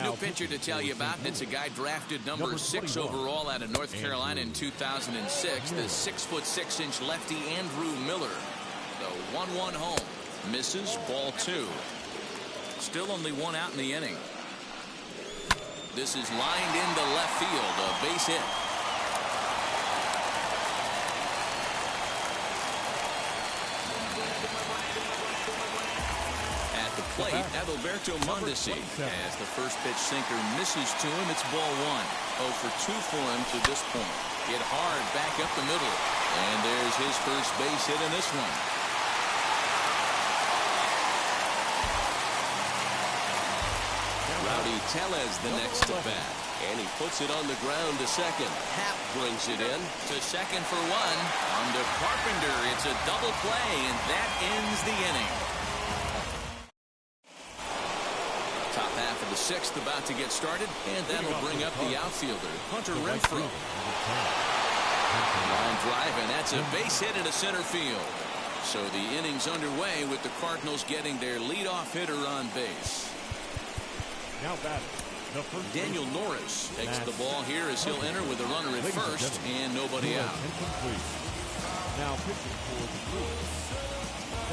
[SPEAKER 2] New pitcher to tell you about. It's a guy drafted number 6 overall out of North Carolina in 2006. The 6'6" lefty Andrew Miller. The 1-1 home. Misses, ball 2. Still only 1 out in the inning. This is lined into left field. A base hit. At the plate, Adalberto Mondesi, as the first pitch sinker misses to him. It's ball 1. 0 for 2 for him to this point. Hit hard back up the middle. And there's his first base hit in this one. Rowdy Tellez the next to bat.
[SPEAKER 7] And he puts it on the ground to second. Happ brings it in.
[SPEAKER 2] To second for 1. On to Carpenter. It's a double play, and that ends the inning. Top half of the 6th about to get started, and that'll bring up the outfielder, Hunter Renfroe. Line drive, and that's a base hit into center field. So the inning's underway with the Cardinals getting their leadoff hitter on base.
[SPEAKER 6] Now batting, the first
[SPEAKER 2] Daniel Norris takes the ball here as he'll enter with a runner at first and nobody out.
[SPEAKER 6] Now pitching for the Brewers,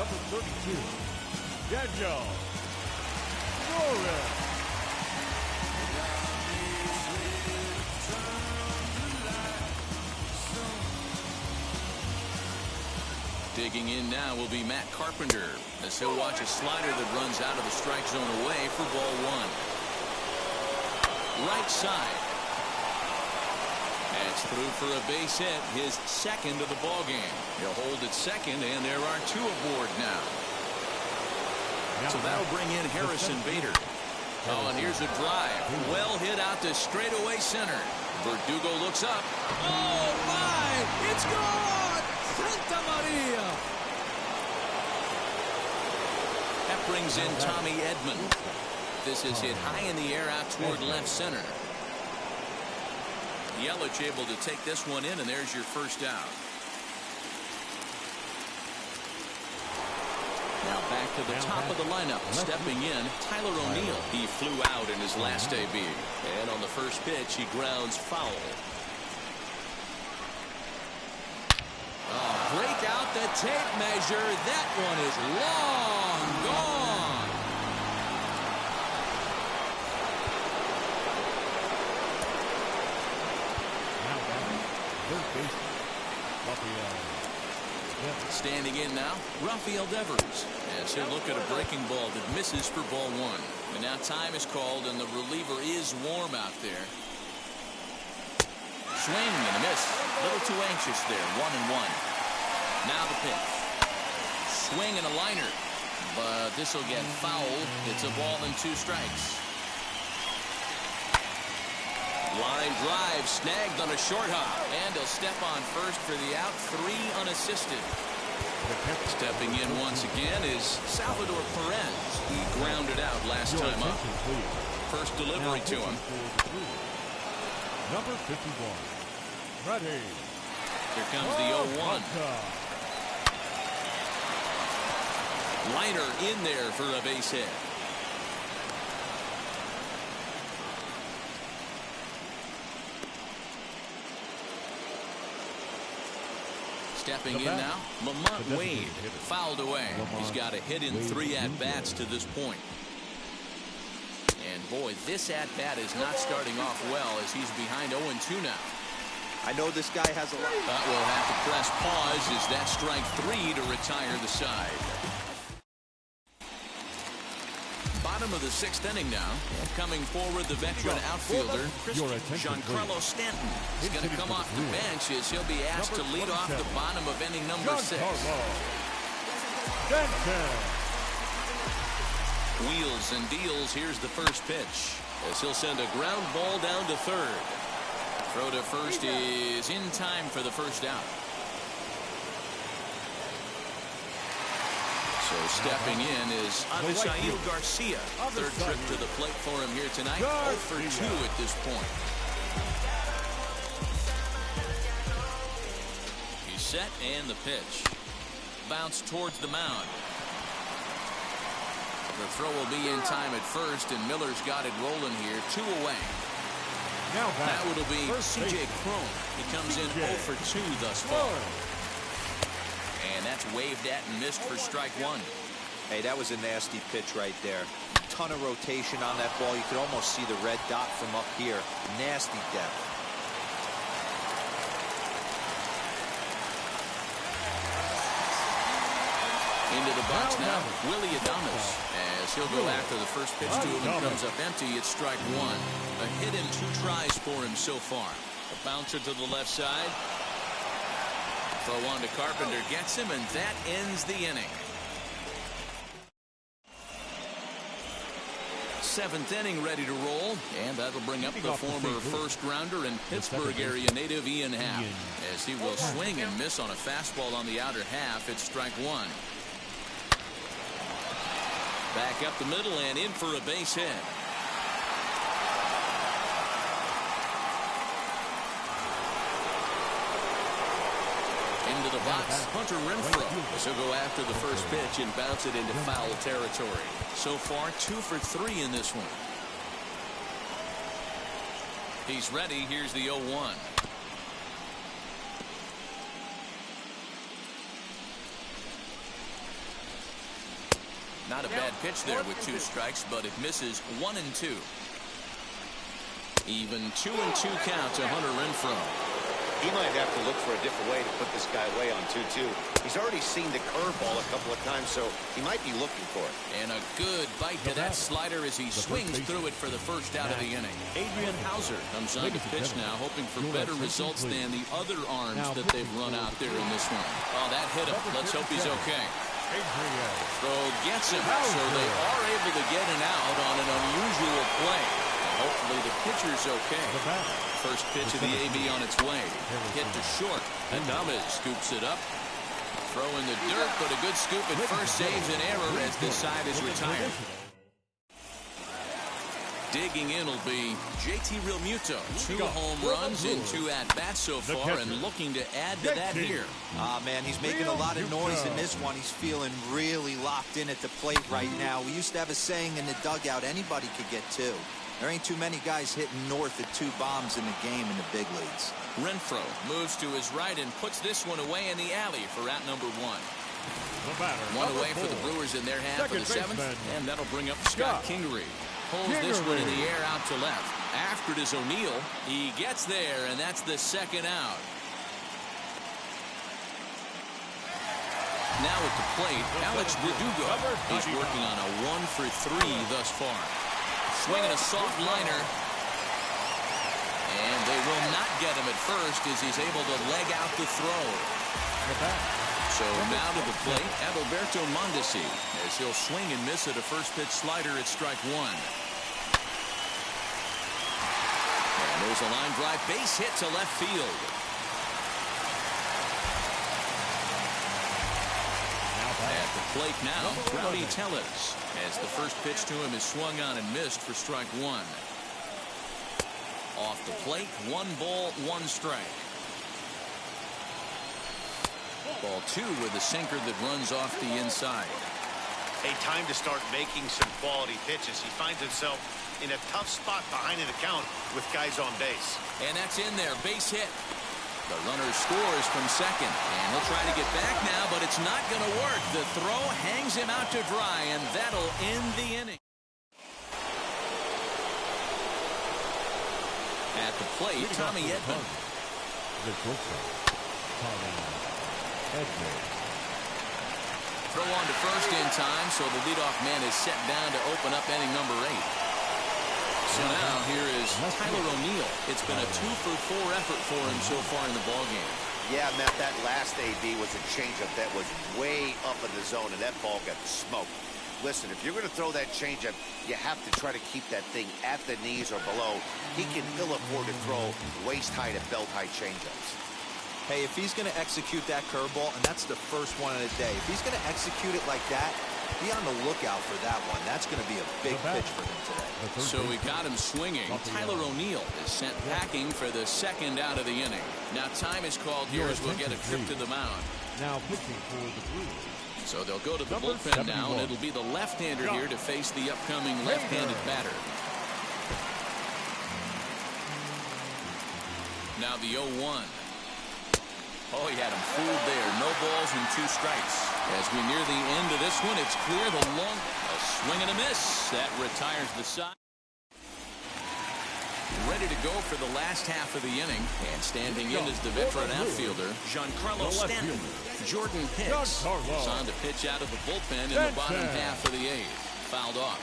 [SPEAKER 6] number 32, Daniel Norris.
[SPEAKER 2] Digging in now will be Matt Carpenter as he'll watch a slider that runs out of the strike zone away for ball 1. Right side. That's through for a base hit, his second of the ball game. He'll hold at second, and there are 2 aboard now. So that'll bring in Harrison Bader. Oh, and here's a drive. Well hit out to straightaway center. Verdugo looks up. Oh, my! It's gone! Santa Maria! That brings in Tommy Edman. This is hit high in the air out toward left center. Yelich able to take this one in, and there's your first out. Now back to the top of the lineup. Stepping in, Tyler O'Neill. He flew out in his last AB. And on the first pitch, he grounds foul. Break out the tape measure. That one is long gone. Standing in now, Rafael Devers, as he'll look at a breaking ball that misses for ball 1. And now time is called, and the reliever is warm out there. Swing and a miss. A little too anxious there. 1-1. Now the pitch. Swing and a liner. But this will get fouled. It's a ball and 2 strikes. Line drive snagged on a short hop. And he'll step on first for the out. 3 unassisted. Stepping in once again is Salvador Perez. He grounded out last time up. First delivery to him.
[SPEAKER 6] Number 51. Ready.
[SPEAKER 2] Here comes the 0-1. Liner in there for a base hit. Stepping in now, Lamont Wade fouled away. He's got a hit in 3 at-bats to this point. And boy, this at-bat is not starting off well as he's behind 0-2 now.
[SPEAKER 4] I know this guy has a lot.
[SPEAKER 2] But we'll have to press pause as that strike 3 to retire the side. Bottom of the 6th inning now. Coming forward, the veteran outfielder, Giancarlo Stanton. He's going to come off the bench as he'll be asked to lead off the bottom of inning number 6. Wheels and deals. Here's the first pitch as he'll send a ground ball down to third. Throw to first is in time for the first out. So stepping in is Avisail Garcia. Third trip to the plate for him here tonight. 0 for 2 at this point. He's set and the pitch. Bounce towards the mound. The throw will be in time at first, and Miller's got it rolling here. 2 away.
[SPEAKER 6] Now
[SPEAKER 2] that will be C.J. Cron. He comes in 0 for 2 thus far. And that's waved at and missed for strike 1.
[SPEAKER 4] Hey, that was a nasty pitch right there. Ton of rotation on that ball. You could almost see the red dot from up here. Nasty depth.
[SPEAKER 2] Into the box now, Willy Adames, as he'll go after the first pitch to him and comes up empty. It's strike 1. A hit and 2 tries for him so far. A bouncer to the left side. Throw on to Carpenter, gets him, and that ends the inning. 7th inning ready to roll, and that'll bring up the former first-rounder and Pittsburgh area native Ian Happ, as he will swing and miss on a fastball on the outer half. It's strike 1. Back up the middle and in for a base hit. Into the box, Hunter Renfroe. So go after the first pitch and bounce it into foul territory. So far, 2 for 3 in this one. He's ready. Here's the 0-1. Not a bad pitch there with 2 strikes, but it misses 1 and 2. Even 2 and 2 count to Hunter Renfroe.
[SPEAKER 5] He might have to look for a different way to put this guy away on 2-2. He's already seen the curveball a couple of times, so he might be looking for it.
[SPEAKER 2] And a good bite to that slider as he swings through it for the first out of the inning. Adrian Hauser comes on to pitch now, hoping for better results than the other arms that they've run out there in this one. Oh, that hit him. Let's hope he's okay. Throw gets him, so they are able to get an out on an unusual play. Hopefully the pitcher's okay. First pitch of the AB on its way. Hit to short. Adames scoops it up. Throw in the dirt, but a good scoop at first saves an error as this side is retired. Digging in will be JT Realmuto. 2 home runs in 2 at-bats so far, and looking to add to that here.
[SPEAKER 4] Man, he's making a lot of noise in this one. He's feeling really locked in at the plate right now. We used to have a saying in the dugout, anybody could get 2. There ain't too many guys hitting north of 2 bombs in the game in the big leagues.
[SPEAKER 2] Renfroe moves to his right and puts this one away in the alley for out number 1. 1 away for the Brewers in their half of the 7th, and that'll bring up Scott Kingery. Pulls this one in the air out to left. After it is O'Neill. He gets there, and that's the 2nd out. Now at the plate, Alex Verdugo. He's working on a 1 for 3 thus far. Swinging a soft liner. And they will not get him at first as he's able to leg out the throw. So now to the plate, Adalberto Mondesi, as he'll swing and miss at a first pitch slider at strike 1. And there's a line drive base hit to left field. At the plate now, Rowdy Tellez, as the first pitch to him is swung on and missed for strike 1. Off the plate, 1 ball, 1 strike. Ball 2 with a sinker that runs off the inside.
[SPEAKER 5] A time to start making some quality pitches. He finds himself in a tough spot behind in the count with guys on base.
[SPEAKER 2] And that's in there, base hit. The runner scores from second, and he'll try to get back now, but it's not going to work. The throw hangs him out to dry, and that'll end the inning. At the plate, Tommy Edman. Throw on to first in time, so the leadoff man is set down to open up inning number 8. So now here is Tyler O'Neill. It's been a 2 for 4 effort for him so far in the ballgame.
[SPEAKER 5] Yeah, Matt, that last AB was a changeup that was way up in the zone, and that ball got smoked. Listen, if you're going to throw that changeup, you have to try to keep that thing at the knees or below. He can ill afford to throw waist-high to belt-high changeups.
[SPEAKER 4] Hey, if he's going to execute that curveball, and that's the first one of the day, if he's going to execute it like that, be on the lookout for that one. That's going to be a big pitch for him today.
[SPEAKER 2] So we got him swinging. Tyler O'Neill is sent packing for the 2nd out of the inning. Now time is called here as we'll get a trip to the mound.
[SPEAKER 6] Now pitching for the Brewers,
[SPEAKER 2] So they'll go to the bullpen now, and it'll be the left-hander here to face the upcoming left-handed batter. Now the 0-1. Oh, he had him fooled there. No balls and 2 strikes. As we near the end of this one, it's clear the long... A swing and a miss. That retires the side. Ready to go for the last half of the inning. And standing in is the veteran outfielder, Giancarlo Stanton. Jordan Hicks is on to pitch out of the bullpen in the bottom half of the 8th. Fouled off.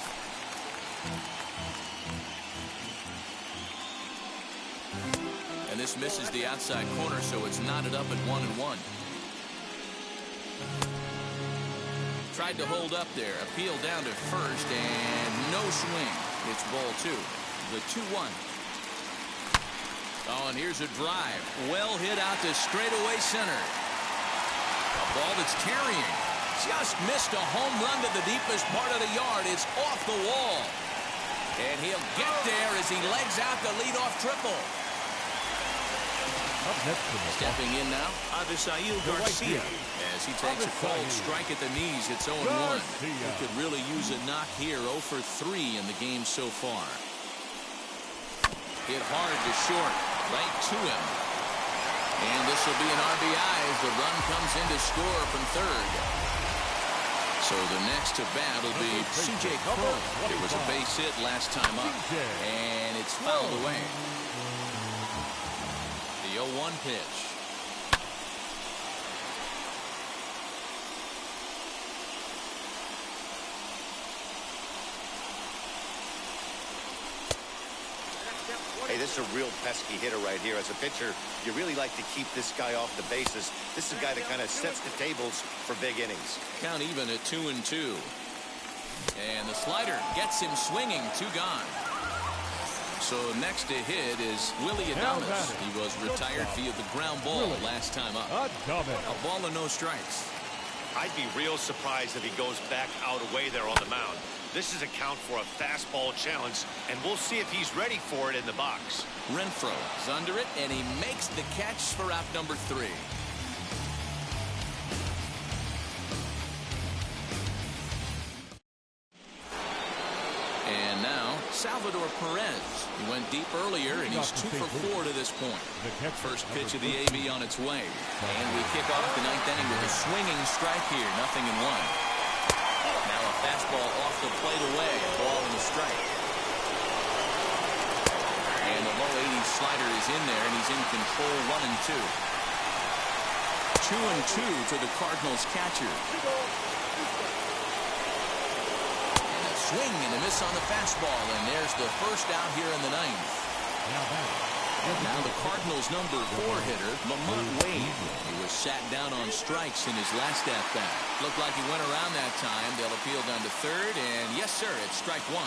[SPEAKER 2] And this misses the outside corner, so it's knotted up at 1-1. Tried to hold up there. Appeal down to first, and no swing. It's ball 2. The 2-1. Oh, and here's a drive. Well hit out to straightaway center. A ball that's carrying. Just missed a home run to the deepest part of the yard. It's off the wall. And he'll get there as he legs out the leadoff triple. Stepping in now, Avisail Garcia. As he takes a cold strike at the knees, it's 0-1. He could really use a knock here. 0 for 3 in the game so far. Hit hard to short, right to him. And this will be an RBI as the run comes in to score from third. So the next to bat will be C.J. Cron. It was a base hit last time up, and it's fouled away. The 0-1 pitch.
[SPEAKER 5] Hey, this is a real pesky hitter right here. As a pitcher, you really like to keep this guy off the bases. This is a guy that kind of sets the tables for big innings.
[SPEAKER 2] Count even at 2-2. And the slider gets him swinging. 2 gone. So next to hit is Willie Adames. He was retired via the ground ball last time up. A ball and no strikes.
[SPEAKER 5] I'd be real surprised if he goes back out away there on the mound. This is a count for a fastball challenge, and we'll see if he's ready for it in the box.
[SPEAKER 2] Renfroe is under it, and he makes the catch for out number 3. And now, Salvador Perez. He went deep earlier, and he's 2 for 4 to this point. First pitch of the AB on its way. And we kick off the 9th inning with a swinging strike here. 0-1. Now a fastball off the plate away. A ball and a strike. And the low 80 slider is in there, and he's in control. 1-2. 2-2 to the Cardinals catcher. And a swing and a miss on the fastball, and there's the first out here in the 9th. Now the Cardinals' number 4 hitter, Lamont Wade. He was sat down on strikes in his last at-bat. Looked like he went around that time. They'll appeal down to third, and yes, sir, it's strike 1.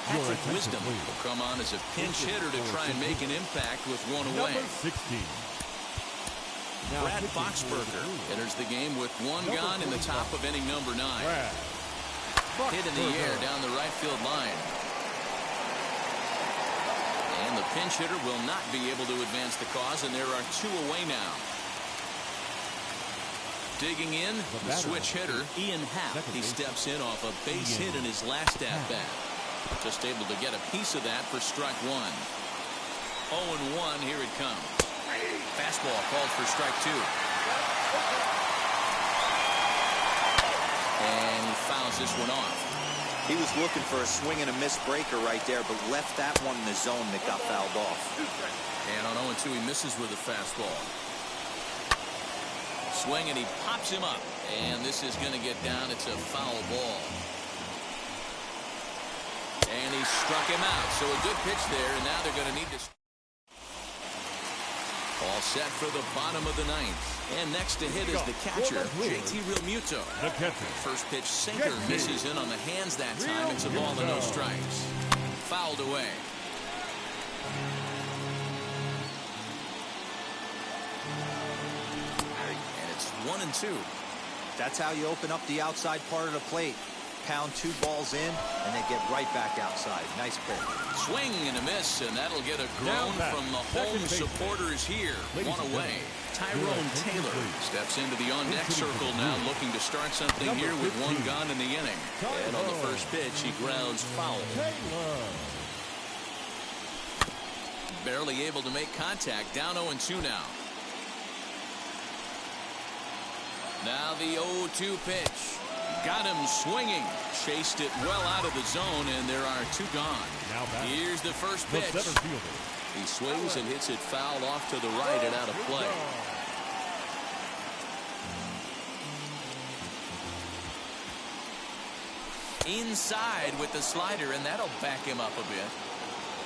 [SPEAKER 2] Patrick Wisdom will come on as a pinch hitter to try and make an impact with 1 away. Brad Boxberger enters the game with 1 gone in the top of inning number 9. Hit in the air down the right field line. And the pinch hitter will not be able to advance the cause, and there are 2 away now. Digging in, the switch hitter, Ian Happ. He steps in off a base hit in his last at-bat. Just able to get a piece of that for strike 1. 0-1, here it comes. Fastball called for strike 2. And he fouls this one off.
[SPEAKER 4] He was looking for a swing and a miss breaker right there, but left that one in the zone that got fouled off.
[SPEAKER 2] And on 0-2, he misses with a fastball. Swing, and he pops him up. And this is going to get down. It's a foul ball. And he struck him out. So a good pitch there, and now they're going to need to... All set for the bottom of the 9th. And next to hit is the catcher, JT Realmuto.
[SPEAKER 3] The catcher.
[SPEAKER 2] First pitch sinker misses in on the hands that time. It's a ball and no strikes. Fouled away. And it's 1-2.
[SPEAKER 4] That's how you open up the outside part of the plate. Pound 2 balls in, and they get right back outside. Nice pitch.
[SPEAKER 2] Swing and a miss, and that'll get a groan from the home supporters here. 1 away. Tyrone Taylor steps into the on-deck circle now, looking to start something here with 1 gone in the inning. And on the first pitch, he grounds foul. Barely able to make contact. Down 0-2 now. Now the 0-2 pitch. Got him swinging. Chased it well out of the zone, and there are 2 gone. Here's the first pitch. He swings and hits it foul off to the right and out of play. Inside with the slider, and that'll back him up a bit.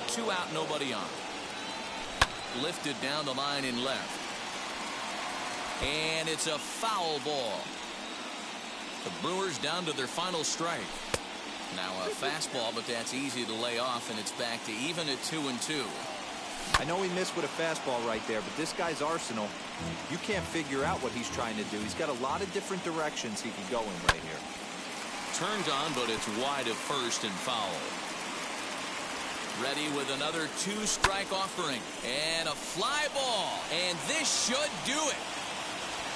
[SPEAKER 2] 2 out, nobody on. Lifted down the line in left. And it's a foul ball. The Brewers down to their final strike. Now a fastball, but that's easy to lay off, and it's back to even at 2-2.
[SPEAKER 4] I know he missed with a fastball right there, but this guy's arsenal, you can't figure out what he's trying to do. He's got a lot of different directions he could go in right here.
[SPEAKER 2] Turned on, but it's wide of first and foul. Ready with another 2-strike offering. And a fly ball. And this should do it.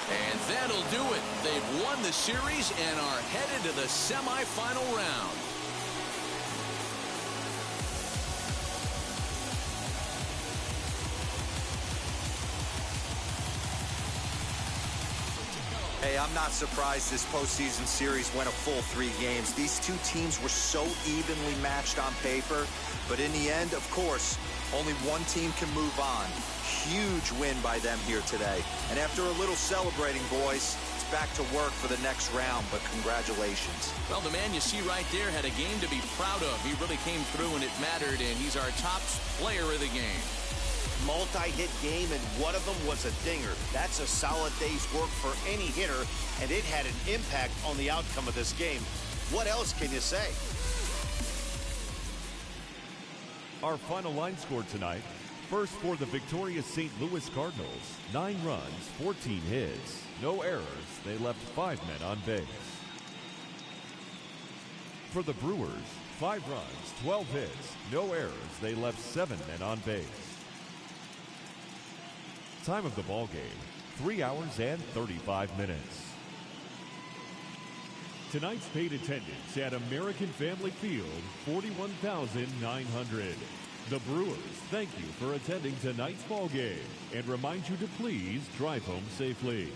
[SPEAKER 2] And that'll do it. They've won the series and are headed to the semifinal round.
[SPEAKER 4] Hey, I'm not surprised this postseason series went a full 3 games. These 2 teams were so evenly matched on paper, but in the end, of course, only one team can move on. Huge win by them here today. And after a little celebrating, boys, it's back to work for the next round, but congratulations.
[SPEAKER 2] Well, the man you see right there had a game to be proud of. He really came through and it mattered, and he's our top player of the game.
[SPEAKER 5] Multi-hit game, and one of them was a dinger. That's a solid day's work for any hitter, and it had an impact on the outcome of this game. What else can you say?
[SPEAKER 3] Our final line score tonight. First for the victorious St. Louis Cardinals, 9 runs, 14 hits, no errors. They left 5 men on base. For the Brewers, 5 runs, 12 hits, no errors. They left 7 men on base. Time of the ball game, 3 hours and 35 minutes.
[SPEAKER 6] Tonight's paid attendance at American Family Field, 41,900. The Brewers thank you for attending tonight's ball game and remind you to please drive home safely.